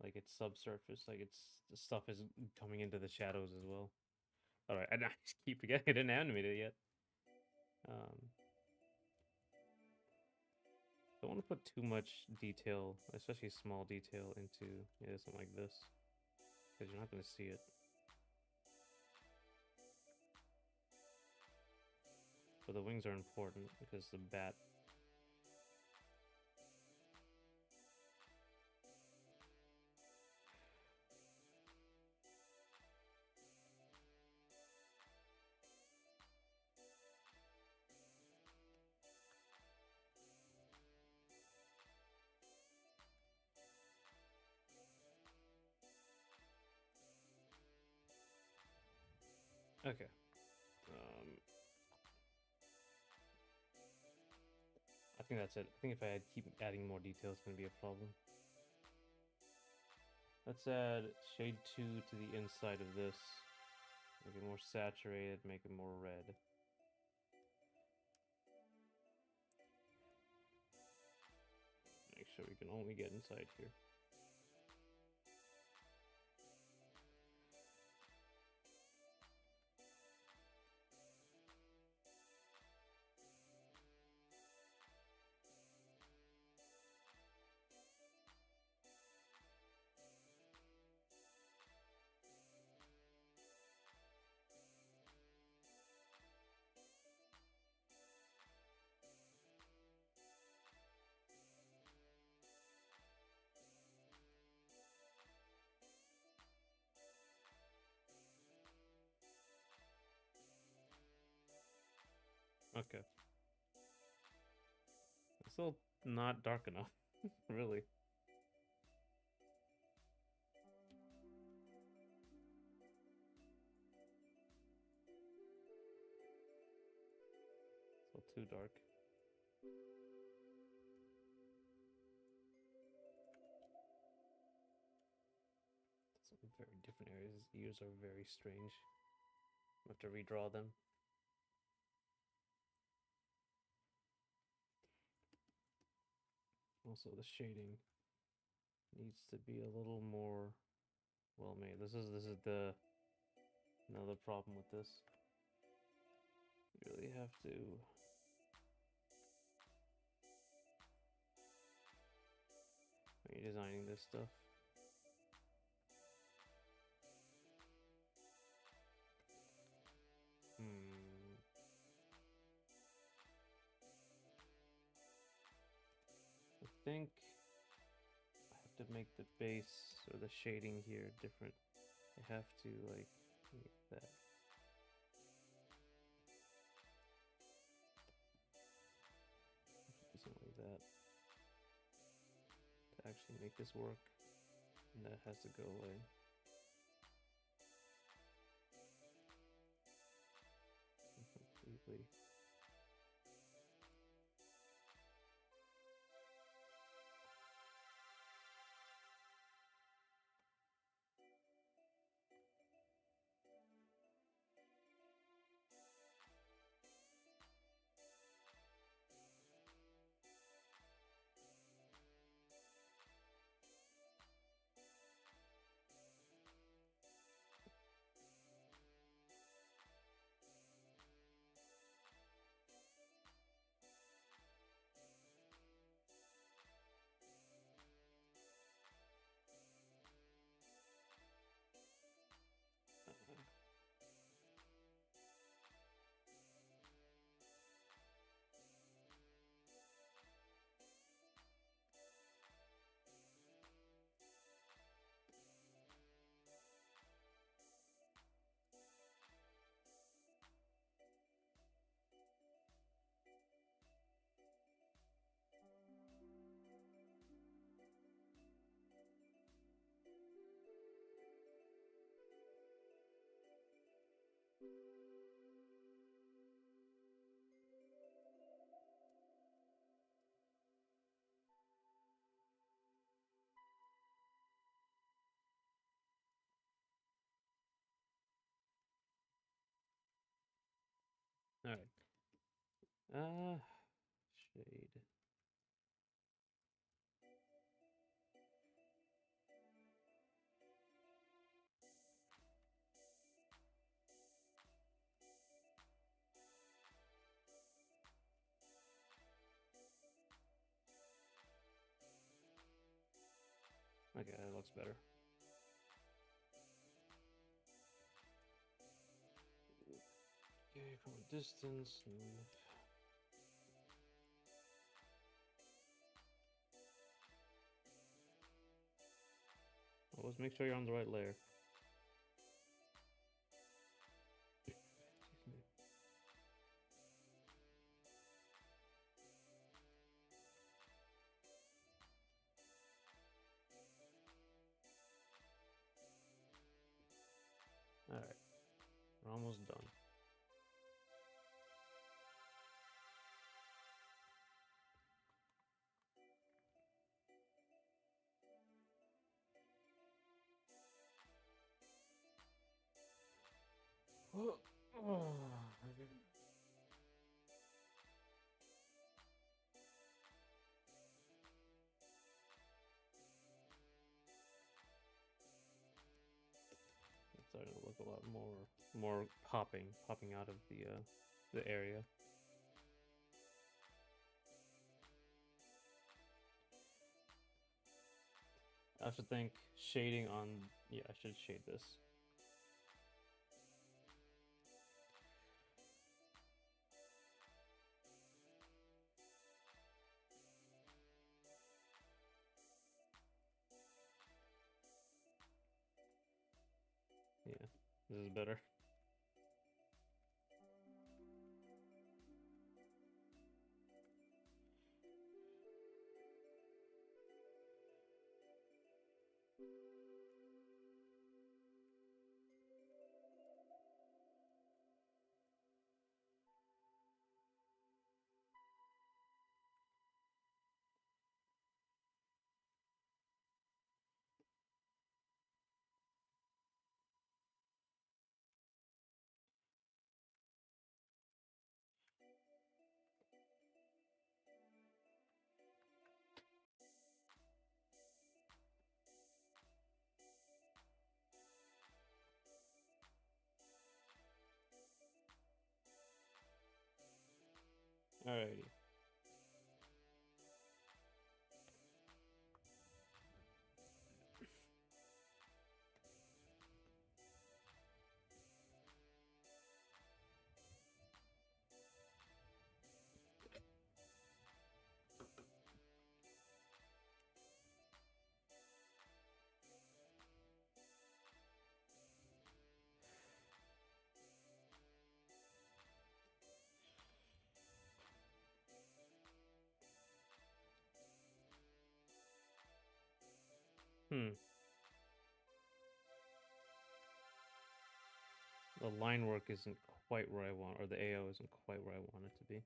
like it's subsurface, like it's the stuff is coming into the shadows as well. All right, I just keep forgetting I didn't animate it yet. Don't want to put too much detail, especially small detail, into something like this, because you're not going to see it. But the wings are important because the bat. Okay. I think that's it. I think if I keep adding more details, it's going to be a problem. Let's add shade 2 to the inside of this. Make it more saturated, make it more red. Make sure we can only get inside here. Okay. It's still not dark enough, really. Still too dark. Some very different areas. His ears are very strange. I have to redraw them. Also, the shading needs to be a little more well made. This is the another problem with this. You really have to when you're designing this stuff. I think I have to make the base or the shading here different. I have to like make that. Something like that to actually make this work, and that has to go away. Completely. All right. Shade. Okay, that looks better. Okay, from a distance. Always make sure you're on the right layer. All right, we're almost done. It's starting to look a lot more popping out of the area. I should think shading on. Yeah, I should shade this. Yeah, this is better. Alrighty. Hmm. The line work isn't quite where I want, or the AO isn't quite where I want it to be.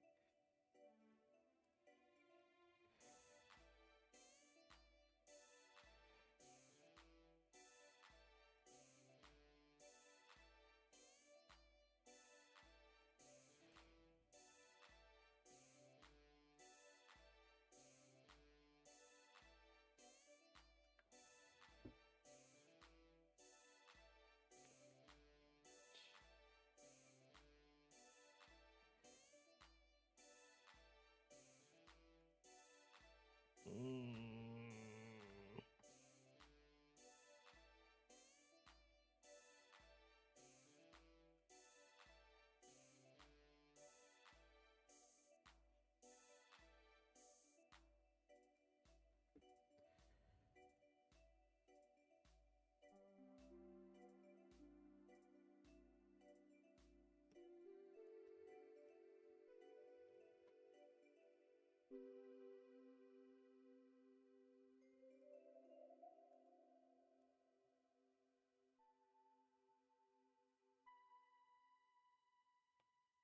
Mm.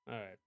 All right.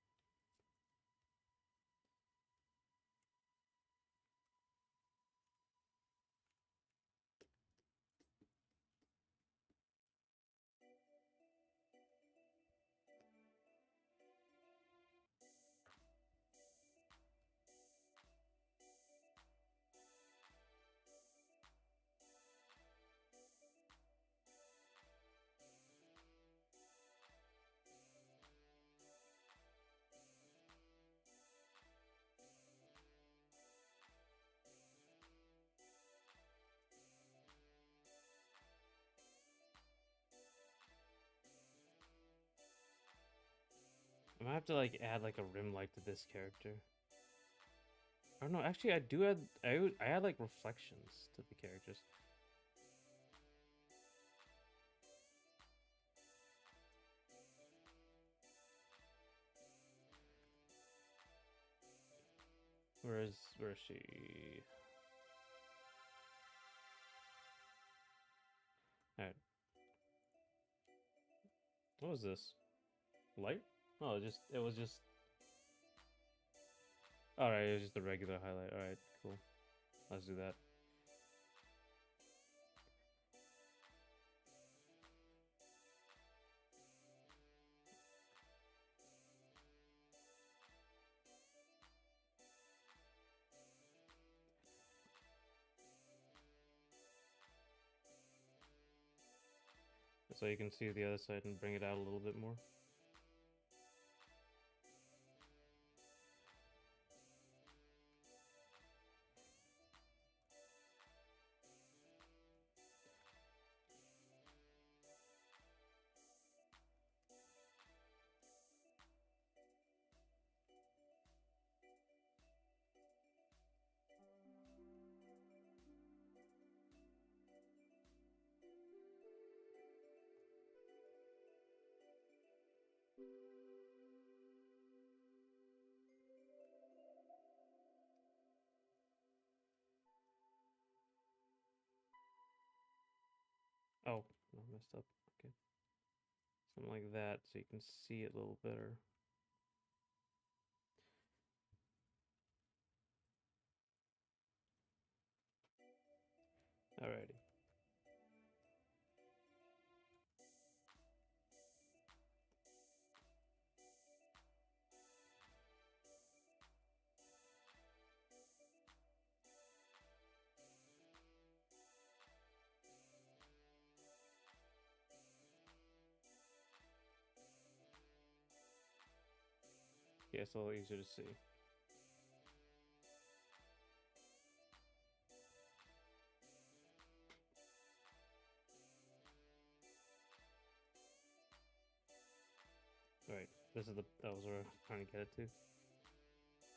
I might have to like add like a rim light to this character. I don't know. Actually, I do add. I add like reflections to the characters. Where is she? All right. What was this? Light? Oh, it was just. All right, it was just a regular highlight. All right, cool. Let's do that. So you can see the other side and bring it out a little bit more. Oh, no, messed up. Okay. Something like that so you can see it a little better. Alrighty. Yeah, it's a little easier to see. Alright, that was where I was trying to get it to.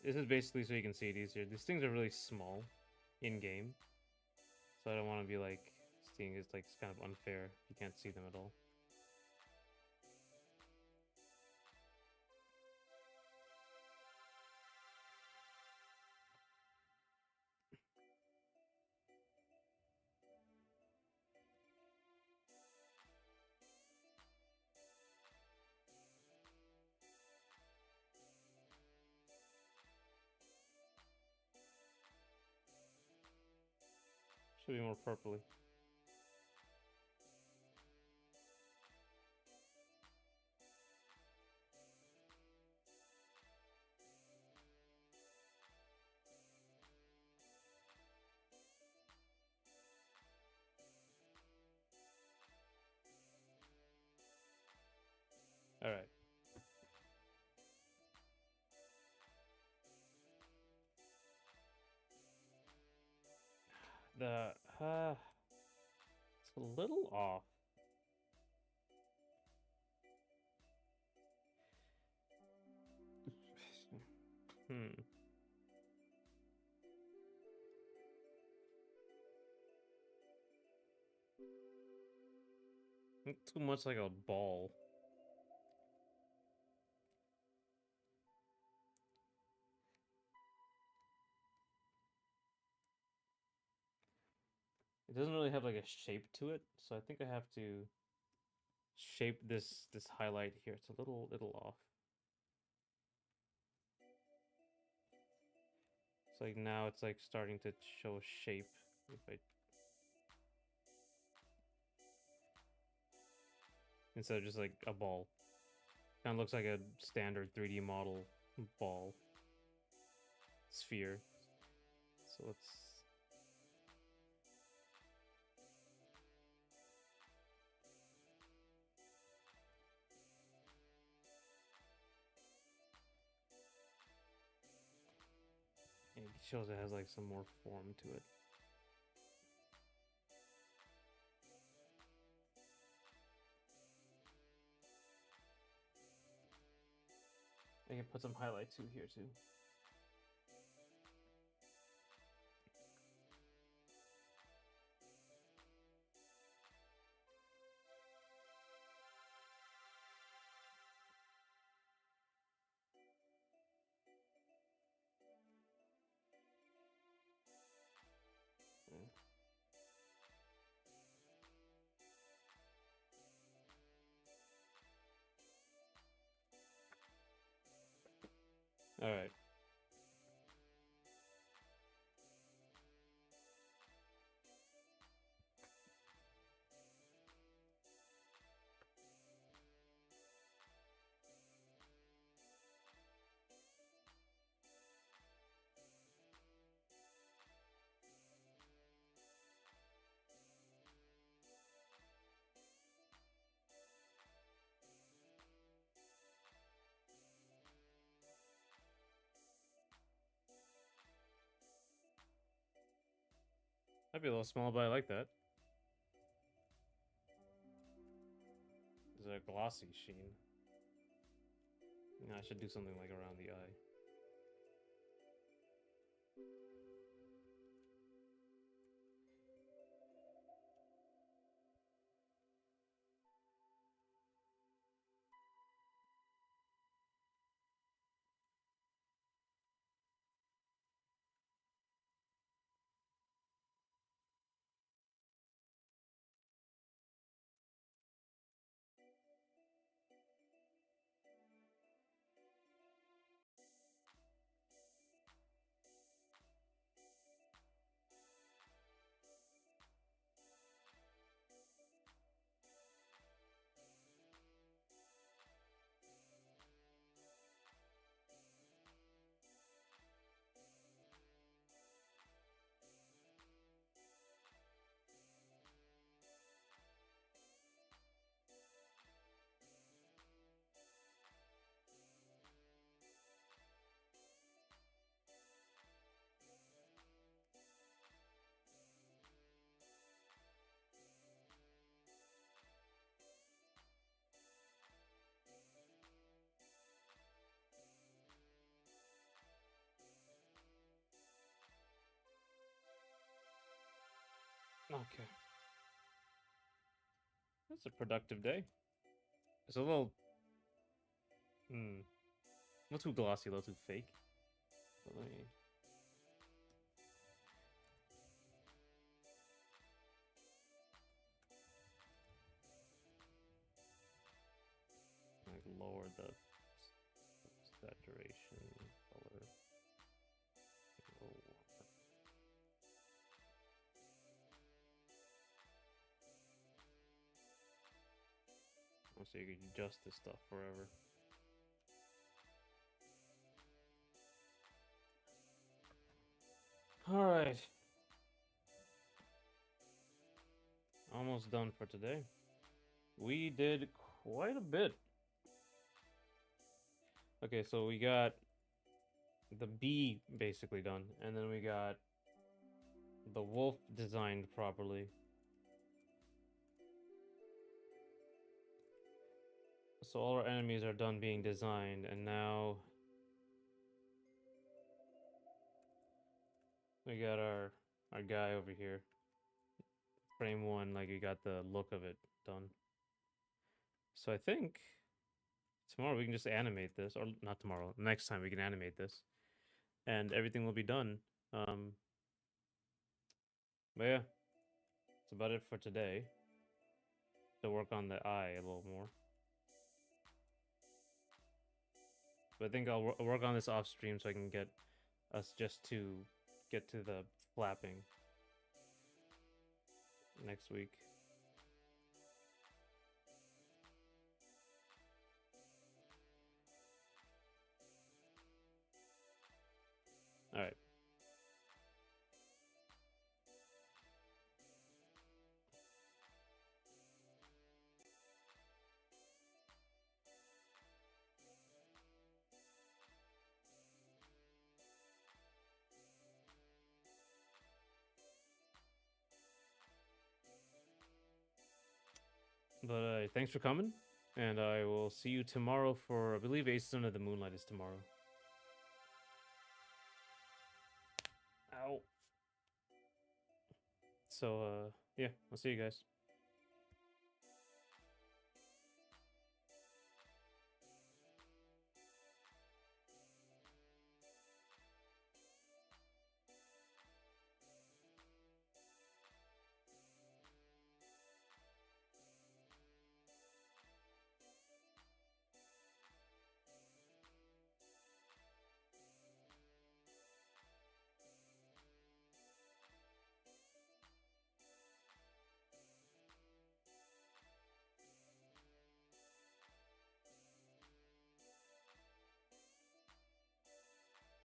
This is basically so you can see it easier. These things are really small in game, so I don't want to be like seeing it's like it's kind of unfair. You can't see them at all. Should be more purpley. Alright. The it's a little off. Hmm. Too much like a ball. It doesn't really have like a shape to it, so I think I have to shape this highlight here. It's a little off. It's like now it's like starting to show shape. If I instead of just like a ball, kind of looks like a standard 3D model ball sphere. So let's. It shows it has like some more form to it. I can put some highlight too here too. All right. That'd be a little small, but I like that. There's a glossy sheen. Yeah, I should do something like around the eye. Okay. That's a productive day. It's a little... a little too glossy, a little too fake. But let me... like lower the saturation color. So you can adjust this stuff forever. All right. Almost done for today. We did quite a bit. Okay, so we got the bee basically done, and then we got the wolf designed properly. So all our enemies are done being designed, and now we got our guy over here. Frame one, like we got the look of it done. So I think tomorrow we can just animate this, or not tomorrow. Next time we can animate this, and everything will be done. But yeah, that's about it for today. To work on the eye a little more. But I think I'll work on this off stream so I can get us just to get to the flapping next week. All right. But thanks for coming. And I will see you tomorrow for, I believe, Ace Son of the Moonlight is tomorrow. Ow. So, yeah, I'll see you guys.